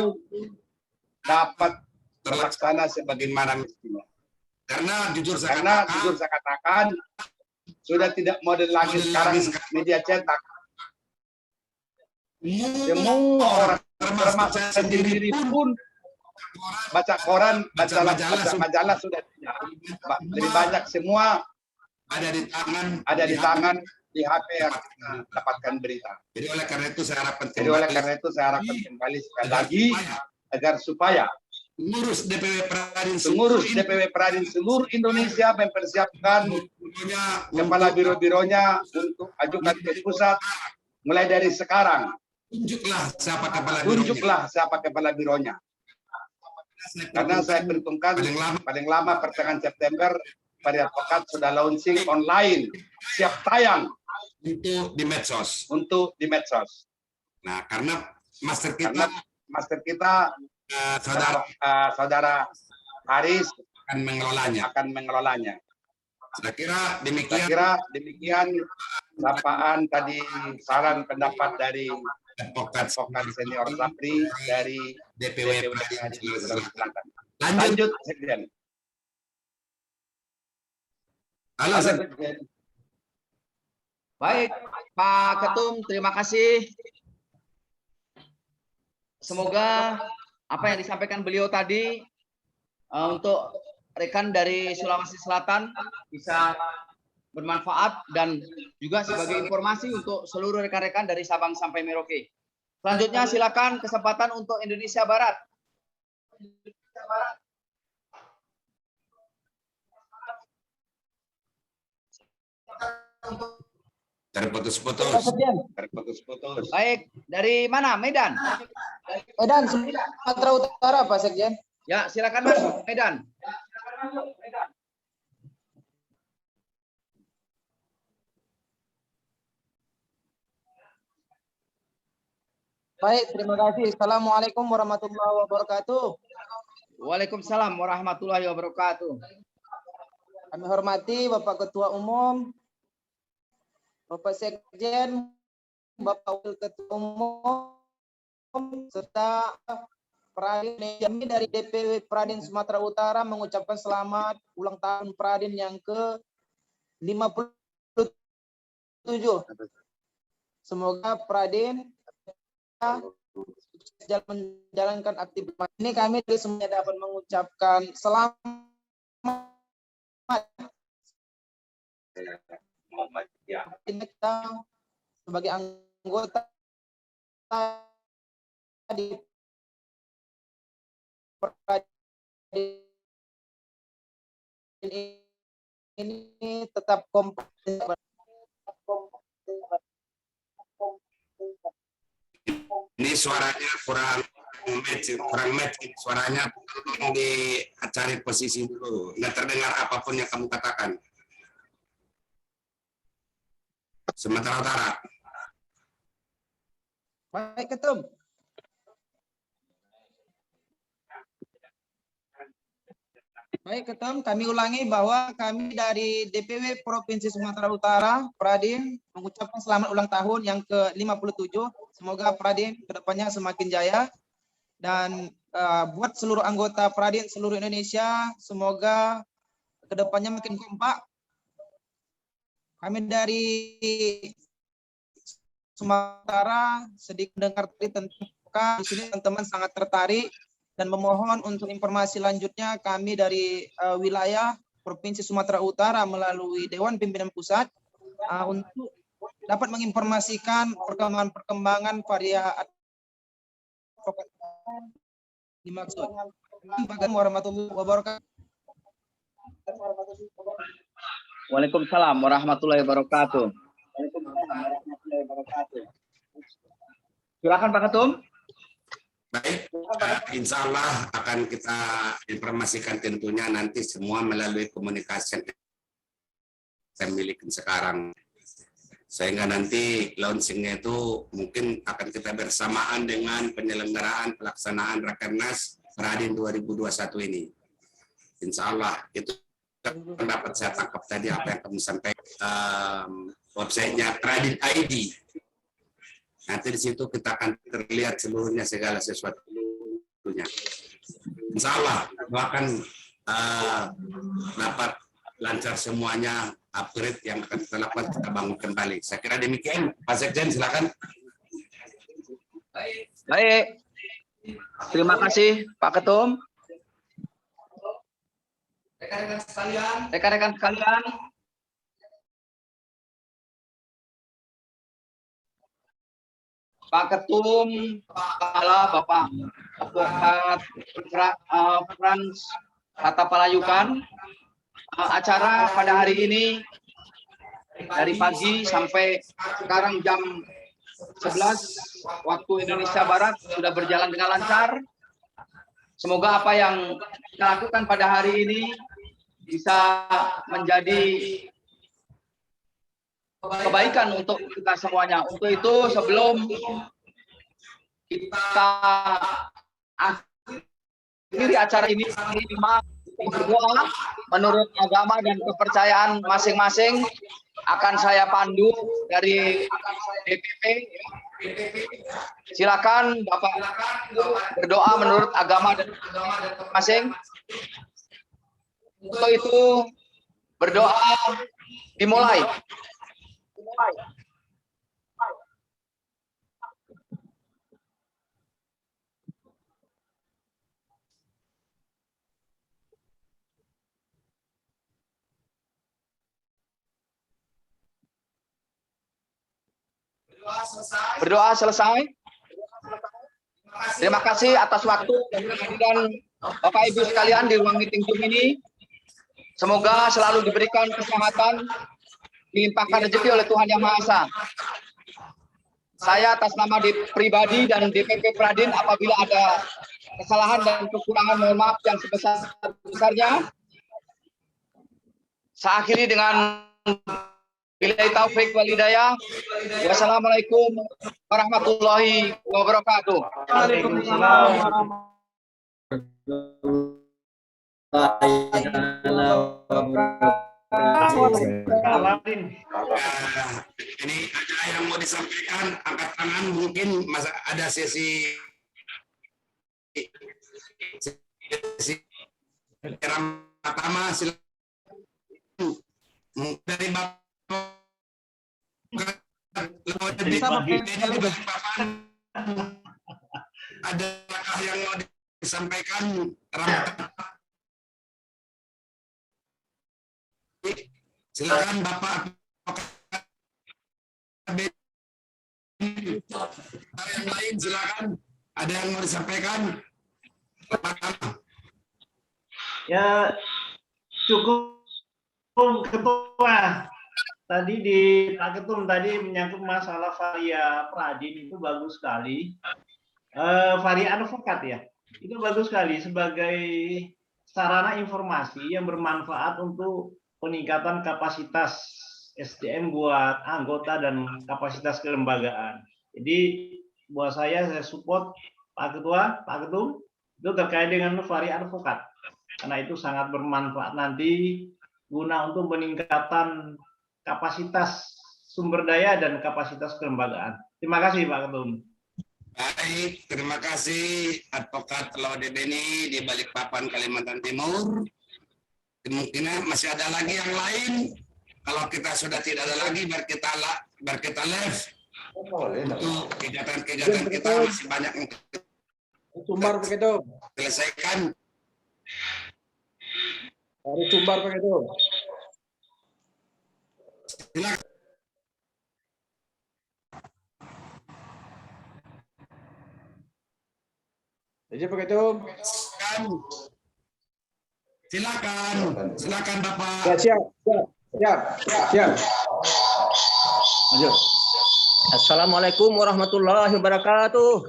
dapat terlaksana sebagaimana mestinya. Karena jujur saya katakan sudah tidak modern lagi sekarang media cetak. Semua orang termasuk sendiri pun baca koran, baca majalah sudah lebih banyak, semua ada di tangan di HP yang dapatkan berita. Jadi oleh karena itu saya harapkan kembali sekali lagi agar supaya pengurus DPW Peradin seluruh Indonesia mempersiapkan kepala biro-bironya untuk ajukan ke pusat mulai dari sekarang. Tunjuklah siapa kepala bironya. Karena saya perhitungkan paling lama pertengahan September Pari Advokat sudah launching online, siap tayang untuk di medsos. Nah, karena Master karena kita master kita saudara saudara Haris akan mengelolanya. Saya kira demikian sapaan tadi, saran pendapat dari advokat senior Sapri dari DPW Pradin Sulawesi Selatan. Lanjut Sekjen. Halo, Sekjen. Baik, Pak Ketum, terima kasih. Semoga apa yang disampaikan beliau tadi untuk rekan dari Sulawesi Selatan bisa bermanfaat dan juga sebagai informasi untuk seluruh rekan-rekan dari Sabang sampai Merauke. Selanjutnya silakan kesempatan untuk Indonesia Barat. terputus-putus. Baik, dari mana? Medan. Medan, Sumatera Utara, Pak Sekjen. Ya, silakan masuk Medan. Baik, terima kasih. Assalamualaikum warahmatullahi wabarakatuh. Waalaikumsalam warahmatullahi wabarakatuh. Kami hormati Bapak Ketua Umum, Bapak Sekjen, Bapak Wakil Ketua Umum, serta Pradin. Kami dari DPW Pradin Sumatera Utara mengucapkan selamat ulang tahun Pradin yang ke-57. Semoga Pradin menjalankan aktivitas ini. Kami dari semuanya dapat mengucapkan selamat kita sebagai anggota di ini tetap kompak. Ini suaranya kurang match suaranya, tolong dicari posisi dulu. Nggak terdengar apapun yang kamu katakan. Sumatera Utara. Baik, Ketum. Baik, Ketum, kami ulangi bahwa kami dari DPW Provinsi Sumatera Utara, Pradin, mengucapkan selamat ulang tahun yang ke-57. Semoga Pradin kedepannya semakin jaya. Dan buat seluruh anggota Pradin seluruh Indonesia, semoga kedepannya makin kompak. Kami dari Sumatera sedikit dengar tentang di sini, teman-teman sangat tertarik dan memohon untuk informasi lanjutnya. Kami dari wilayah Provinsi Sumatera Utara melalui Dewan Pimpinan Pusat untuk dapat menginformasikan perkembangan varian dimaksud. Assalamualaikum warahmatullahi wabarakatuh. Waalaikumsalam warahmatullahi wabarakatuh. Silakan Pak Ketum. Baik, insya Allah akan kita informasikan tentunya nanti semua melalui komunikasi yang kita miliki sekarang. Sehingga nanti launchingnya itu mungkin akan kita bersamaan dengan penyelenggaraan pelaksanaan Rakernas Pradin 2021 ini. Insya Allah itu pendapat saya tangkap tadi apa yang kamu sampaikan. Websitenya Pradin ID. Nanti di situ kita akan terlihat seluruhnya segala sesuatunya. Insya Allah akan dapat lancar semuanya, upgrade yang akan kita lakukan kita bangun kembali. Saya kira demikian. Pak Sekjen silakan. Baik. Terima kasih Pak Ketum. Rekan-rekan sekalian, Pak Ketum, Pak Kepala, Bapak Advokat Frans Hatta Palayukan, acara pada hari ini dari pagi sampai sekarang jam 11 waktu Indonesia Barat sudah berjalan dengan lancar. Semoga apa yang kita lakukan pada hari ini bisa menjadi kebaikan untuk kita semuanya. Untuk itu sebelum kita akhiri acara ini berdoa menurut agama dan kepercayaan masing-masing. Akan saya pandu dari DPP. Silakan Bapak berdoa menurut agama dan masing. Untuk itu berdoa dimulai. Berdoa selesai. Terima kasih atas waktu dan kehadiran Bapak Ibu sekalian di ruang meeting Zoom ini. Semoga selalu diberikan kesehatan, dilimpahkan rezeki oleh Tuhan Yang Maha Esa. Saya atas nama pribadi dan DPP Pradin, apabila ada kesalahan dan kekurangan, mohon maaf yang sebesar-besarnya. Saya akhiri dengan billahi taufik wal hidayah. Wassalamualaikum warahmatullahi wabarakatuh. Ini ada yang mau disampaikan, angkat tangan, mungkin ada sesi pertama, silakan dari Bapak. Ada yang mau disampaikan? Silakan Bapak. Yang lain silakan. Ada yang mau disampaikan? Ya, cukup Ketua. Tadi di Pak Ketum tadi menyangkut masalah varia Pradin itu bagus sekali. Varia advokat ya, itu bagus sekali sebagai sarana informasi yang bermanfaat untuk peningkatan kapasitas SDM buat anggota dan kapasitas kelembagaan. Jadi buat saya support Pak Ketua, Pak Ketum itu terkait dengan varia advokat karena itu sangat bermanfaat nanti guna untuk peningkatan kapasitas sumber daya dan kapasitas kelembagaan. Terima kasih Pak Ketum. Baik, terima kasih Advokat Laude Beni di Balikpapan, Kalimantan Timur. Kemungkinan masih ada lagi yang lain. Kalau kita sudah tidak ada lagi, biar kita live. Untuk kegiatan-kegiatan kita masih banyak yang Sumbar begitu. selesaikan. Harus sumbar begitu. Silakan. Jadi begitu. Silakan Bapak. Ya, siap. Lanjut. Assalamualaikum warahmatullahi wabarakatuh.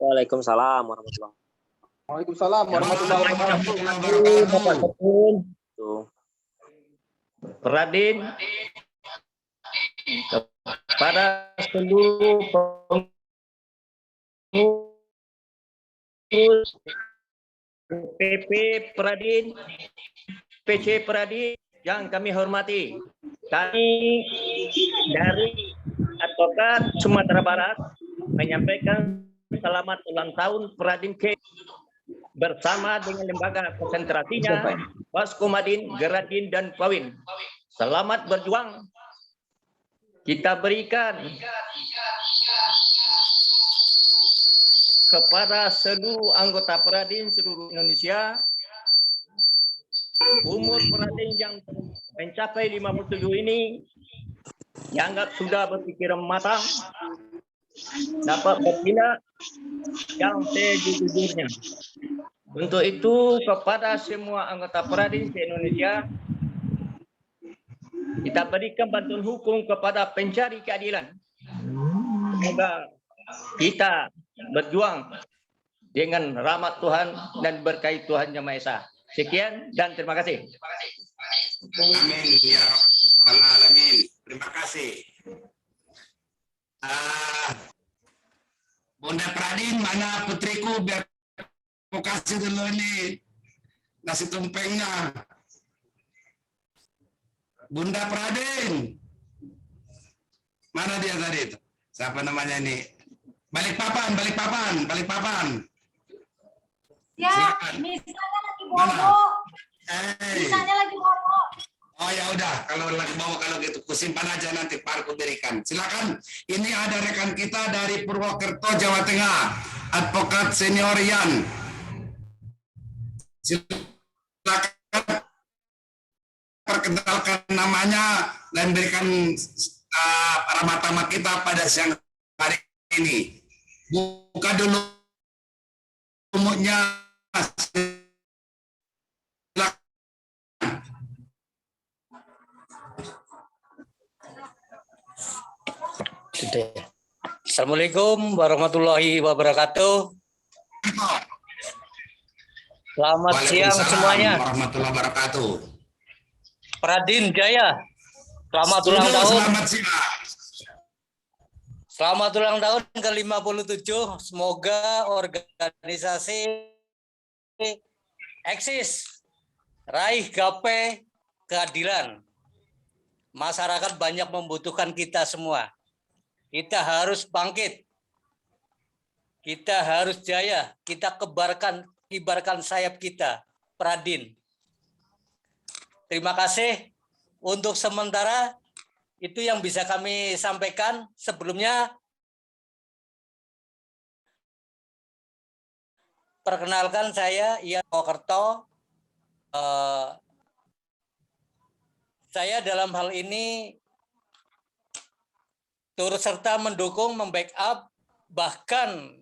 Waalaikumsalam warahmatullahi wabarakatuh. Waalaikumsalam warahmatullahi wabarakatuh. Bapak Ketum, Pradin, kepada seluruh pengurus PP Pradin, PC Pradin yang kami hormati. Kami dari Advokat Sumatera Barat menyampaikan selamat ulang tahun Pradin K bersama dengan lembaga konsentrasinya Waskomadin, Geradin, dan Pawin. Selamat berjuang. Kita berikan kepada seluruh anggota Pradin seluruh Indonesia, umur Pradin yang mencapai 57 ini dianggap sudah berpikir matang, dapat bertindak yang sejujurnya. Untuk itu kepada semua anggota Pradin se-Indonesia, kita berikan bantuan hukum kepada pencari keadilan. Semoga kita berjuang dengan rahmat Tuhan dan berkait Tuhan Yang Maha Esa. Sekian dan terima kasih. Amin ya rabbal alamin. Terima kasih. Bunda Pradin, mana putriku biar aku kasih dulu nih nasi tumpengnya. Bunda Pradin. Mana dia tadi itu? Siapa namanya ini? Balikpapan. Ya, Silakan. misalnya lagi Mana? bobo. Eh. Misalnya lagi bobo. Oh ya udah, kalau lagi bawa kalau gitu kusimpan aja nanti Pak aku berikan. Silakan. Ini ada rekan kita dari Purwokerto, Jawa Tengah, advokat senior Yan. Silakan perkenalkan namanya dan berikan rahmat tamat kita pada siang hari ini. Buka dulu umumnya. Assalamualaikum warahmatullahi wabarakatuh. Selamat siang semuanya. Warahmatullahi wabarakatuh. Pradin Jaya, selamat ulang tahun. Selamat siang. Selamat ulang tahun ke-57. Semoga organisasi eksis, raih gapai keadilan. Masyarakat banyak membutuhkan kita semua. Kita harus bangkit. Kita harus jaya. Kita kibarkan sayap kita. Pradin. Terima kasih. Untuk sementara itu yang bisa kami sampaikan. Sebelumnya perkenalkan saya Ian Purwokerto. Saya dalam hal ini turut serta mendukung, membackup, bahkan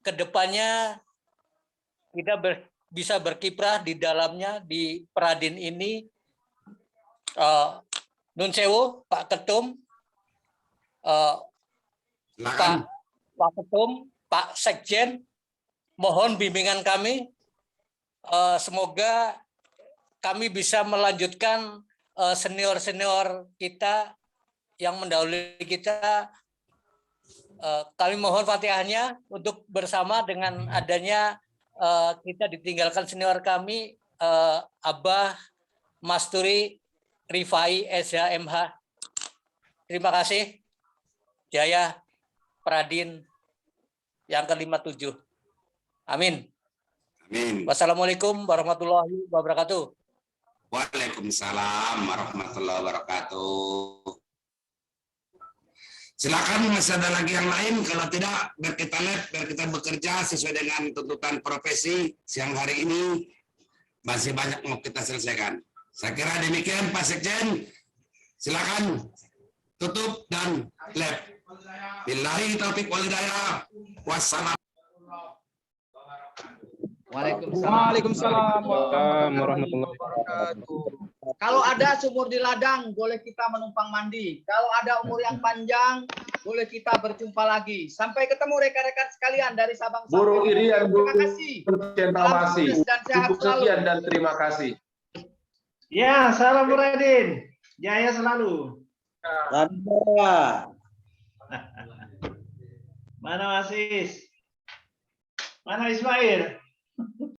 ke depannya kita bisa berkiprah di dalamnya di Pradin ini. Nun sewu, Pak Ketum, Pak Ketum, Pak Sekjen, mohon bimbingan kami. Semoga kami bisa melanjutkan senior-senior kita yang mendahului kita. Kami mohon fatihahnya untuk bersama dengan adanya kita ditinggalkan senior kami, Abah Masturi Rifai SHMH. Terima kasih. Jaya Pradin yang ke-57. Amin. Amin. Wassalamualaikum warahmatullahi wabarakatuh. Waalaikumsalam warahmatullahi wabarakatuh. Silakan, masih ada lagi yang lain. Kalau tidak, biar kita biar kita bekerja sesuai dengan tuntutan profesi siang hari ini. Masih banyak mau kita selesaikan. Saya kira demikian, Pak Sekjen. Silakan tutup dan lab. Billahi taufiq wal hidayah. Wassalam. Waalaikumsalam warahmatullahi wabarakatuh. Kalau ada sumur di ladang, boleh kita menumpang mandi. Kalau ada umur yang panjang, boleh kita berjumpa lagi. Sampai ketemu rekan-rekan sekalian dari Sabang sampai Burung Irian, terima kasih. Cendrawasih. Dan sehat Ibu selalu. sekian dan terima kasih. Ya, salam Pradin. Jaya selalu. Mana Mas Is? Mana Ismail?